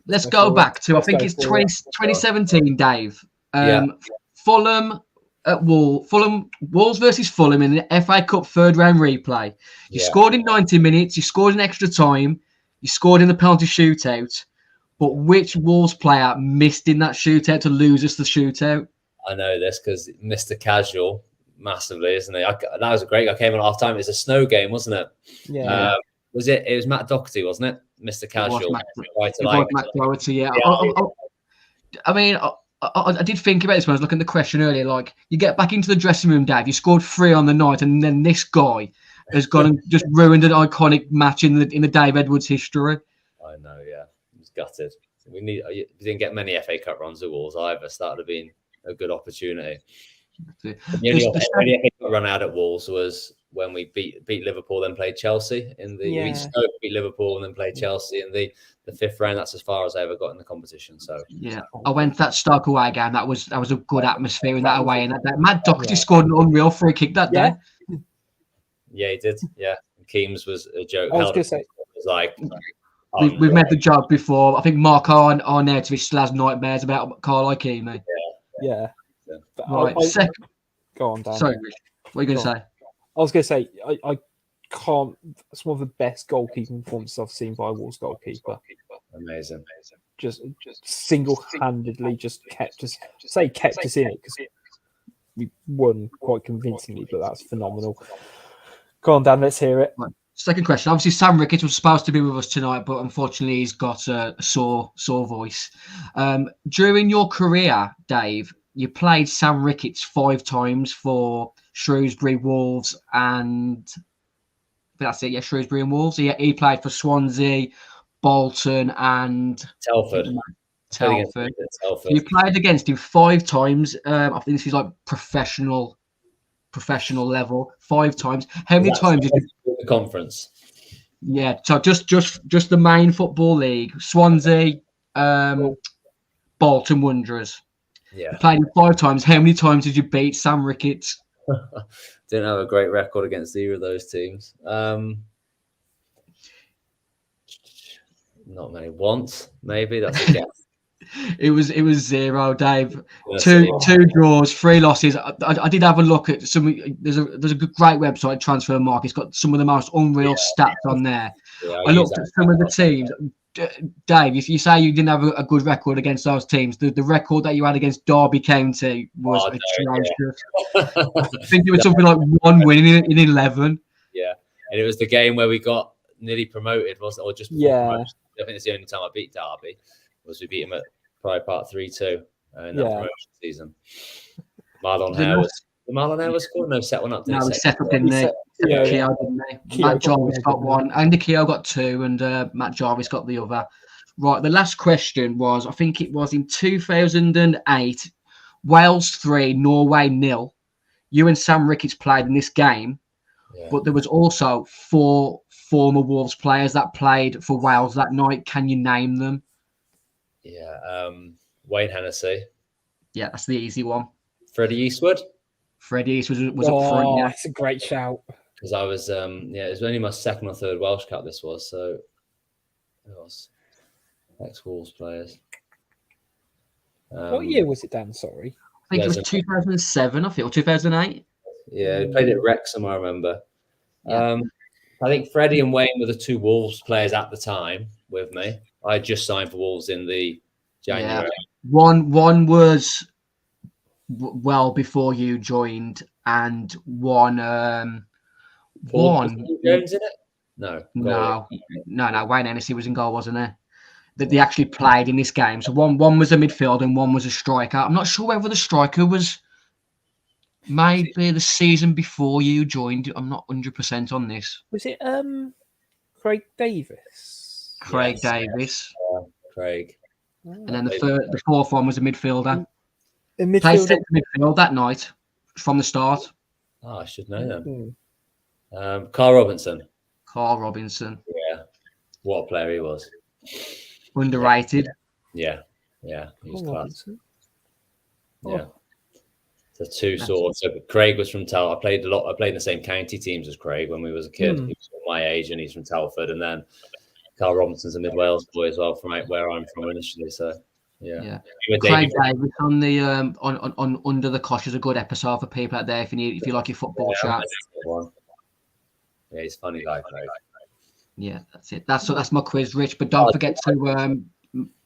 let's go back to it's 2017, Dave. Fulham at Wolves versus Fulham in the FA Cup third round replay. You scored in 90 minutes. You scored in extra time. You scored in the penalty shootout. But which Wolves player missed in that shootout to lose us the shootout? I know this because Mr. Casual massively, isn't he? That was a great. I came on half time. It was a snow game, wasn't it? Yeah. Was it? It was Matt Doherty, wasn't it? Mr. Casual. It was Matt Doherty, yeah. I did think about this when I was looking at the question earlier. Like, you get back into the dressing room, Dave. You scored 3 on the night, and then this guy has gone and just ruined an iconic match in the Dave Edwards history. I know, yeah. Gutted. We didn't get many FA Cup runs at Wolves either, so that would have been a good opportunity. The only FA Cup run out at Wolves was when we beat Liverpool, then played Chelsea we beat Liverpool and then played Chelsea in the 5th round. That's as far as I ever got in the competition. So I went to that Stoke away game. That was a good atmosphere in that away. And that Matt Doherty scored an unreal free kick that day. Yeah, he did. Yeah, Keems was a joke. I was going to say, it was like. We've made the joke before. I think Mark Arnautovic still has nightmares about Carl Ikeme. Yeah. Right. Go on, Dan. Sorry, Rich. What are you going to say? I was going to say, I can't. It's one of the best goalkeeping performances I've seen by a Wolves goalkeeper. Amazing. Just single-handedly kept us in it because we won quite convincingly, but that's phenomenal. Go on, Dan. Let's hear it. Right. Second question. Obviously, Sam Ricketts was supposed to be with us tonight, but unfortunately, he's got a sore voice. During your career, Dave, you played Sam Ricketts 5 times for Shrewsbury, Wolves, and that's it. Yeah, Shrewsbury and Wolves. He played for Swansea, Bolton, and Telford. Telford. Telford. You played against him 5 times. I think this is like professional level. 5 times. How many times did you? The conference. Yeah, so just the main football league. Swansea, Bolton Wanderers. Yeah. You played him 5 times. How many times did you beat Sam Ricketts? Didn't have a great record against either of those teams. Not many. Once, maybe. That's a guess. It was 0, Dave. Two draws, 3 losses. I did have a look at some. There's a great website, Transfer Market. It's got some of the most unreal stats on there. Yeah, I looked at some of the teams. Dave, if you say you didn't have a good record against those teams, the record that you had against Derby County was atrocious. I think it was something like 1 win in 11. Yeah, and it was the game where we got nearly promoted, wasn't it? Or just before promotion. I think it's the only time I beat Derby. Was we beat him at Pride Park 3-2 in that promotion season. Marlon Hare was scored. No, set one up. No, we set up in there. Keogh, didn't they? Matt Jarvis got 1. Andy Keogh got 2, and Matt Jarvis got the other. Right, the last question was, I think it was in 2008, Wales 3, Norway 0. You and Sam Ricketts played in this game, but there was also 4 former Wolves players that played for Wales that night. Can you name them? Yeah, Wayne Hennessy. Yeah, that's the easy one. Freddie Eastwood. Freddie Eastwood was up front. Yeah, that's a great shout. Because I was, it was only my 2nd or 3rd Welsh Cup. This was so. It was ex-Wolves players. What year was it, Dan? Sorry, I think it was 2007. I feel 2008. Yeah, he played at Wrexham. I remember. Yeah. I think Freddie and Wayne were the 2 Wolves players at the time with me. I had just signed for Wolves in the January. Yeah. One was well before you joined, and one Jones in it? No. Wayne Hennessy was in goal, wasn't he? That they actually played in this game. So one was a midfielder and one was a striker. I'm not sure whether the striker was maybe the season before you joined. I'm not 100% on this. Was it Craig Davis? Craig Davis. Yeah, Craig. And then the 4th one was a midfielder. Played centre midfield that night from the start. Oh, I should know them. Carl Robinson. Yeah. What a player he was. Underrated. Yeah. He was class. Oh. Yeah. The 2 swords. So Craig was from Telford. I played in the same county teams as Craig when we was a kid. He was my age and he's from Telford. And then Carl Robinson's a Mid Wales boy as well, from where I'm from initially. So yeah. Craig Davis on the on Under the Cosh is a good episode for people out there if you like your football chat. Yeah, he's a funny guy, Craig. Yeah, that's it. That's my quiz, Rich. But don't forget to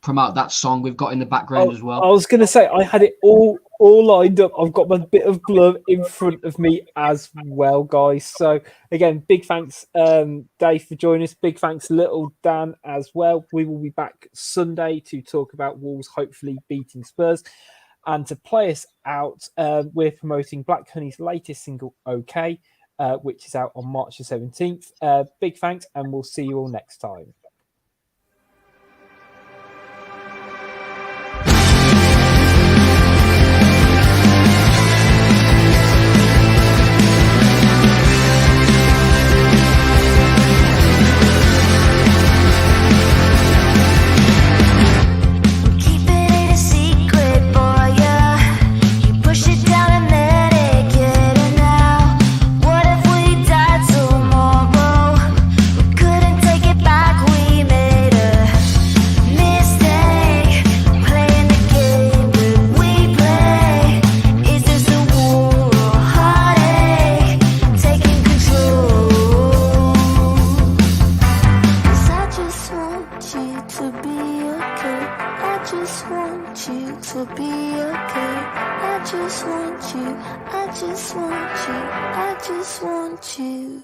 promote that song we've got in the background as well. I was going to say I had it all lined up. I've got my bit of glove in front of me as well, guys. So again, big thanks, Dave, for joining us. Big thanks, Little Dan, as well. We will be back Sunday to talk about Wolves hopefully beating Spurs. And to play us out, we're promoting Black Honey's latest single, OK, which is out on March the 17th. Big thanks, and we'll see you all next time. I just want you.